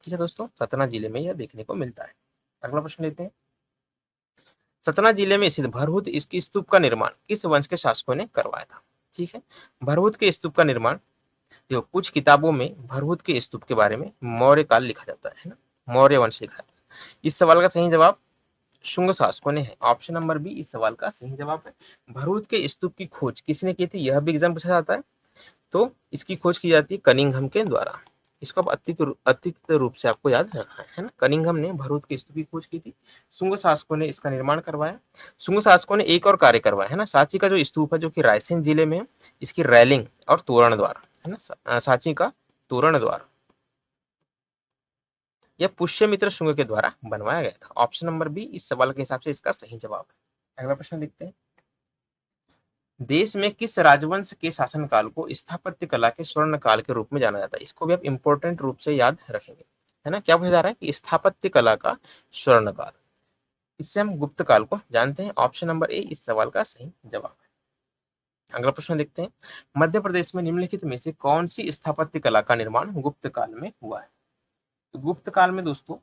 ठीक है दोस्तों, सतना जिले में यह देखने को मिलता है। अगला प्रश्न लेते हैं। सतना जिले में स्थित भरहुत इसकी स्तूप का निर्माण किस वंश के शासकों ने करवाया था? ठीक है, भरहुत के स्तूप का निर्माण, देखो कुछ किताबों में भरहुत के स्तूप के बारे में मौर्य काल लिखा जाता है ना, मौर्य वंश लिखा है। इस सवाल का सही जवाब शुंग शासकों ने है। ऑप्शन नंबर बी इस सवाल का सही जवाब है। भरहुत के स्तूप की खोज किसने की थी, यह भी एग्जाम पूछा जाता है। तो इसकी खोज की जाती है कनिंघम के द्वारा। इसको आप अतिरिक्त रूप से आपको याद रखना है ना। कनिंघम ने भरहुत के स्तूप की खोज की थी, शुंग शासकों ने इसका निर्माण करवाया। शुंग शासकों ने एक और कार्य करवाया है ना, सांची का जो स्तूप है जो कि रायसेन जिले में है, इसकी रैलिंग और तोरण द्वार है ना, सांची का तोरण द्वार यह पुष्यमित्र शुंग के द्वारा बनवाया गया था। ऑप्शन नंबर बी इस सवाल के हिसाब से इसका सही जवाब है। अगला प्रश्न देखते हैं, देश में किस राजवंश के शासनकाल को स्थापत्य कला के स्वर्ण काल के रूप में जाना जाता है? इसको भी आप इंपॉर्टेंट रूप से याद रखेंगे, है ना। क्या पूछा जा रहा है कि स्थापत्य कला का स्वर्ण काल, इससे हम गुप्त काल को जानते हैं। ऑप्शन नंबर ए इस सवाल का सही जवाब है। अगला प्रश्न देखते हैं, मध्य प्रदेश में निम्नलिखित में से कौन सी स्थापत्य कला का निर्माण गुप्त काल में हुआ है? तो गुप्त काल में दोस्तों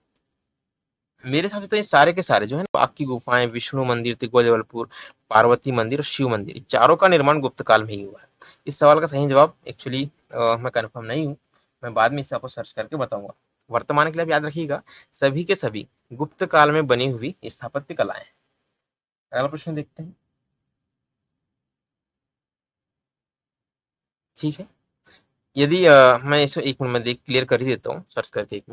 मेरे हिसाब से तो ये सारे के सारे जो है ना, बाग की गुफाएं, विष्णु मंदिर, तिरुपति जबलपुर, पार्वती मंदिर और शिव मंदिर, चारों का निर्माण गुप्त काल में ही हुआ है। इस सवाल का सही जवाब एक्चुअली मैं कंफर्म नहीं हूँ, मैं बाद में इसे आपको सर्च करके बताऊंगा। वर्तमान के लिए आप याद रखिएगा, सभी के सभी गुप्त काल में बनी हुई स्थापत्य कलाएं। अगला प्रश्न देखते हैं, ठीक है। यदि मैं इसे एक मिनट में देख क्लियर कर ही देता हूँ सर्च करके, एक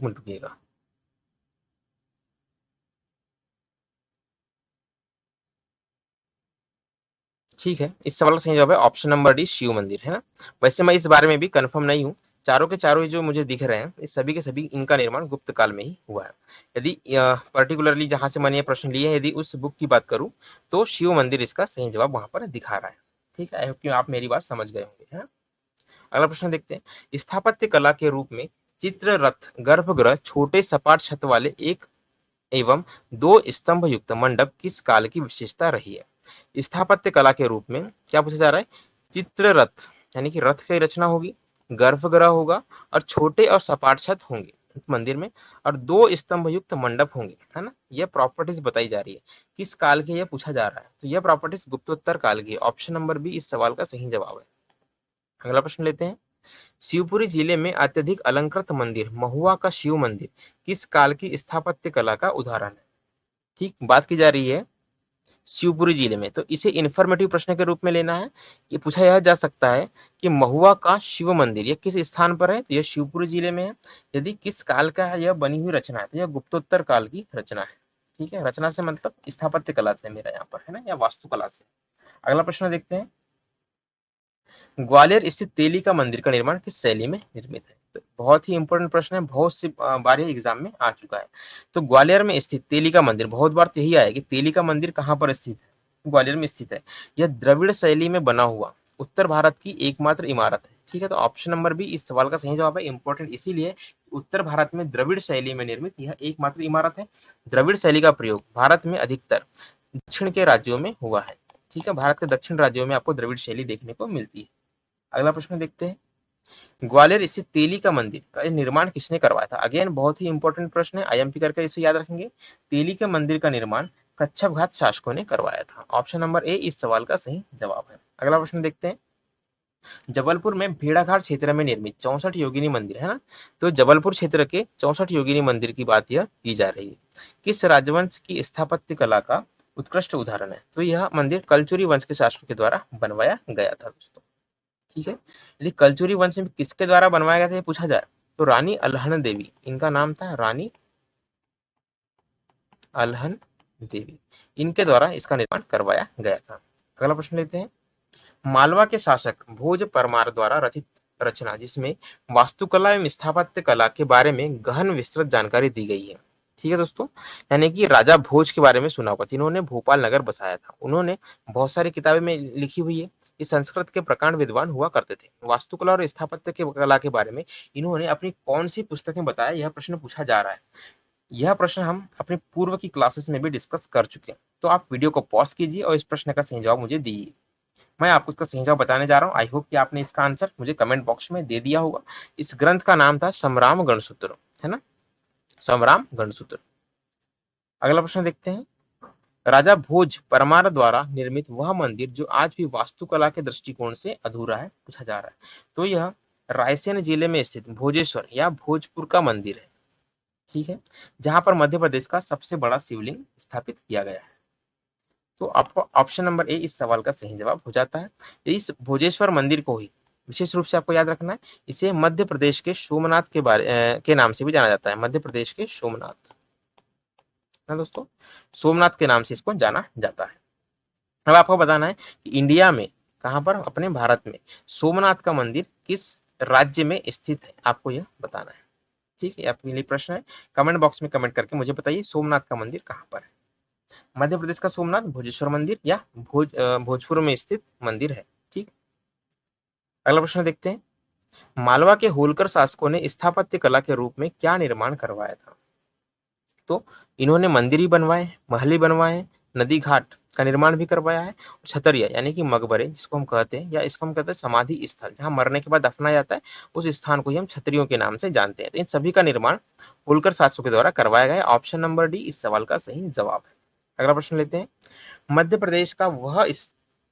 मिनट रुकिएगा। ठीक है, इस सवाल का सही जवाब है ऑप्शन नंबर डी शिव मंदिर, है ना। वैसे मैं इस बारे में भी कंफर्म नहीं हूँ, चारों के चारों जो मुझे दिख रहे हैं इस सभी के सभी इनका निर्माण गुप्त काल में ही हुआ है। यदि पर्टिकुलरली जहां से मैंने ये प्रश्न लिए है, यदि उस बुक की बात करूं तो शिव मंदिर इसका सही जवाब वहां पर दिखा रहा है। ठीक है, आई होप कि आप मेरी बात समझ गए होंगे, है ना। अगला प्रश्न देखते हैं, स्थापत्य कला के रूप में चित्र रथ गर्भगृह छोटे सपाट छत वाले एक एवं दो स्तंभ युक्त मंडप किस काल की विशेषता रही है? स्थापत्य कला के रूप में क्या पूछा जा रहा है, चित्र रथ यानी कि रथ की रचना होगी, गर्भगृह होगा और छोटे और सपाट छत होंगे इस मंदिर में, और दो स्तंभ युक्त मंडप होंगे, है ना। यह प्रॉपर्टीज बताई जा रही है, किस काल के यह पूछा जा रहा है, तो यह प्रॉपर्टीज गुप्तोत्तर काल की है। ऑप्शन नंबर बी इस सवाल का सही जवाब है। अगला प्रश्न लेते हैं, शिवपुरी जिले में अत्यधिक अलंकृत मंदिर महुआ का शिव मंदिर किस काल की स्थापत्य कला का उदाहरण है? ठीक, बात की जा रही है शिवपुरी जिले में, तो इसे इंफॉर्मेटिव प्रश्न के रूप में लेना है। ये पूछा यह जा सकता है कि महुआ का शिव मंदिर यह किस स्थान पर है, तो यह शिवपुरी जिले में है। यदि किस काल का है, यह बनी हुई रचना है, तो यह गुप्तोत्तर काल की रचना है। ठीक है, रचना से मतलब स्थापत्य कला से मेरा यहाँ पर, है ना, या वास्तुकला से। अगला प्रश्न देखते हैं, ग्वालियर स्थित तेली का मंदिर का निर्माण किस शैली में निर्मित है? तो बहुत ही इंपॉर्टेंट प्रश्न है, बहुत सी बार एग्जाम में आ चुका है। तो ग्वालियर में स्थित तेली का मंदिर, बहुत बार तो यही आया कि तेली का मंदिर कहाँ पर स्थित है, ग्वालियर में स्थित है। यह द्रविड़ शैली में बना हुआ उत्तर भारत की एकमात्र इमारत है। ठीक है, तो ऑप्शन नंबर बी इस सवाल का सही जवाब है। इंपॉर्टेंट इसीलिए उत्तर भारत में द्रविड़ शैली में निर्मित यह एकमात्र इमारत है। द्रविड़ शैली का प्रयोग भारत में अधिकतर दक्षिण के राज्यों में हुआ है। ठीक है, भारत के दक्षिण राज्यों में आपको द्रविड़ शैली देखने को मिलती है। अगला प्रश्न देखते हैं, ग्वालियर स्थित तेली का मंदिर का निर्माण किसने करवाया था? अगेन बहुत ही इंपॉर्टेंट प्रश्न है, आईएमपी करके इसे याद रखेंगे। तेली के मंदिर का निर्माण कच्छप घात शासकों ने करवाया था। ऑप्शन नंबर ए इस सवाल का सही जवाब है। अगला प्रश्न देखते हैं, जबलपुर में भेड़ाघाट क्षेत्र में निर्मित 64 योगिनी मंदिर, है ना। तो जबलपुर क्षेत्र के 64 योगिनी मंदिर की बात यह की जा रही है, किस राजवंश की स्थापत्य कला का उत्कृष्ट उदाहरण है? तो यह मंदिर कलचुरी वंश के शासकों के द्वारा बनवाया गया था दोस्तों। ठीक है, यदि कलचुरी वंश में किसके द्वारा बनवाया गया था ये पूछा जाए तो रानी अलहन देवी, इनका नाम था रानी अलहन देवी, इनके द्वारा इसका निर्माण करवाया गया था। अगला प्रश्न लेते हैं, मालवा के शासक भोज परमार द्वारा रचित रचना जिसमें वास्तुकला एवं स्थापत्य कला के बारे में गहन विस्तृत जानकारी दी गई है। ठीक है दोस्तों, यानी कि राजा भोज के बारे में सुना होगा, जिन्होंने भोपाल नगर बसाया था, उन्होंने बहुत सारी किताबें में लिखी हुई है। ये संस्कृत के प्रकांड विद्वान हुआ करते थे। वास्तुकला और स्थापत्य के कला के बारे में इन्होंने अपनी कौन सी पुस्तक में बताया, यह प्रश्न पूछा जा रहा है। यह प्रश्न हम अपने पूर्व की क्लासेस में भी डिस्कस कर चुके हैं, तो आप वीडियो को पॉज कीजिए और इस प्रश्न का सही जवाब मुझे दीजिए। मैं आपको इसका सही जवाब बताने जा रहा हूँ। आई होप कि आपने इसका आंसर मुझे कमेंट बॉक्स में दे दिया होगा। इस ग्रंथ का नाम था समराम गणसूत्र, है ना, समराम गणसूत्र। अगला प्रश्न देखते हैं। राजा भोज परमार द्वारा निर्मित वह मंदिर जो आज भी वास्तुकला के दृष्टिकोण से अधूरा है, पूछा जा रहा है। तो यह रायसेन जिले में स्थित भोजेश्वर या भोजपुर का मंदिर है, ठीक है, जहां पर मध्य प्रदेश का सबसे बड़ा शिवलिंग स्थापित किया गया है। तो आपको ऑप्शन नंबर ए इस सवाल का सही जवाब हो जाता है। इस भोजेश्वर मंदिर को ही विशेष रूप से आपको याद रखना है, इसे मध्य प्रदेश के सोमनाथ के नाम से भी जाना जाता है। मध्य प्रदेश के सोमनाथ ना दोस्तों, सोमनाथ के नाम से इसको जाना जाता है। अब आपको बताना है कि इंडिया में कहां पर, अपने भारत में सोमनाथ का मंदिर किस राज्य में स्थित है, आपको यह बताना है। ठीक है, आपके लिए प्रश्न है, कमेंट बॉक्स में कमेंट करके मुझे बताइए सोमनाथ का मंदिर कहां पर है। मध्य प्रदेश का सोमनाथ, भोजेश्वर मंदिर या भोजपुर में स्थित मंदिर है। ठीक, अगला प्रश्न देखते हैं। मालवा के होलकर शासकों ने स्थापत्य कला के रूप में क्या निर्माण करवाया था। तो इन्होंने मंदिर ही बनवाए, महल ही बनवाए, नदी घाट का निर्माण भी करवाया है, छतरिया यानी कि मकबरे जिसको हम कहते हैं, या इसको हम कहते हैं समाधि स्थल, जहां मरने के बाद दफनाया जाता है, उस स्थान को ही हम छतरियों के नाम से जानते हैं। तो इन सभी का निर्माण होलकर शासकों के द्वारा करवाया गया। ऑप्शन नंबर डी इस सवाल का सही जवाब है। अगला प्रश्न लेते हैं। मध्य प्रदेश का वह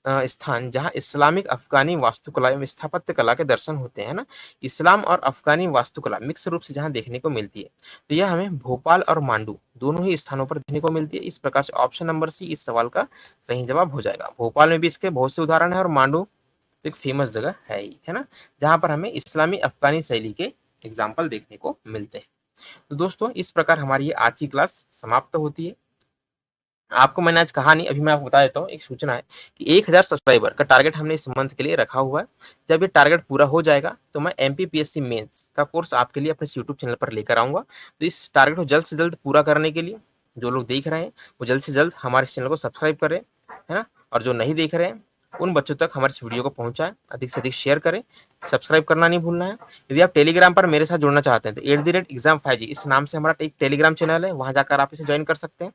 स्थान जहां इस्लामिक अफगानी वास्तुकला एवं स्थापत्य कला के दर्शन होते हैं ना, इस्लाम और अफगानी वास्तुकला मिक्स रूप से जहां देखने को मिलती है, तो यह हमें भोपाल और मांडू दोनों ही स्थानों पर देखने को मिलती है। इस प्रकार से ऑप्शन नंबर सी इस सवाल का सही जवाब हो जाएगा। भोपाल में भी इसके बहुत से उदाहरण है और मांडू एक फेमस जगह है ही, है ना, जहां पर हमें इस्लामी अफगानी शैली के एग्जाम्पल देखने को मिलते हैं। तो दोस्तों इस प्रकार हमारी ये आज की क्लास समाप्त होती है। आपको मैंने आज कहा नहीं, अभी मैं आपको बता देता हूँ। एक सूचना है कि 1000 सब्सक्राइबर का टारगेट हमने इस मंथ के लिए रखा हुआ है। जब ये टारगेट पूरा हो जाएगा तो मैं एमपीपीएससी मेंस का कोर्स आपके लिए अपने यूट्यूब चैनल पर लेकर आऊंगा। तो इस टारगेट को जल्द से जल्द पूरा करने के लिए जो लोग देख रहे हैं वो जल्द से जल्द हमारे चैनल को सब्सक्राइब करें, है ना, और जो नहीं देख रहे हैं उन बच्चों तक हमारे इस वीडियो को पहुंचाएं, अधिक से अधिक शेयर करें, सब्सक्राइब करना नहीं भूलना है। यदि आप टेलीग्राम पर मेरे साथ जुड़ना चाहते हैं तो @exam5g इस नाम से हमारा एक टेलीग्राम चैनल है, वहां जाकर आप इसे ज्वाइन कर सकते हैं।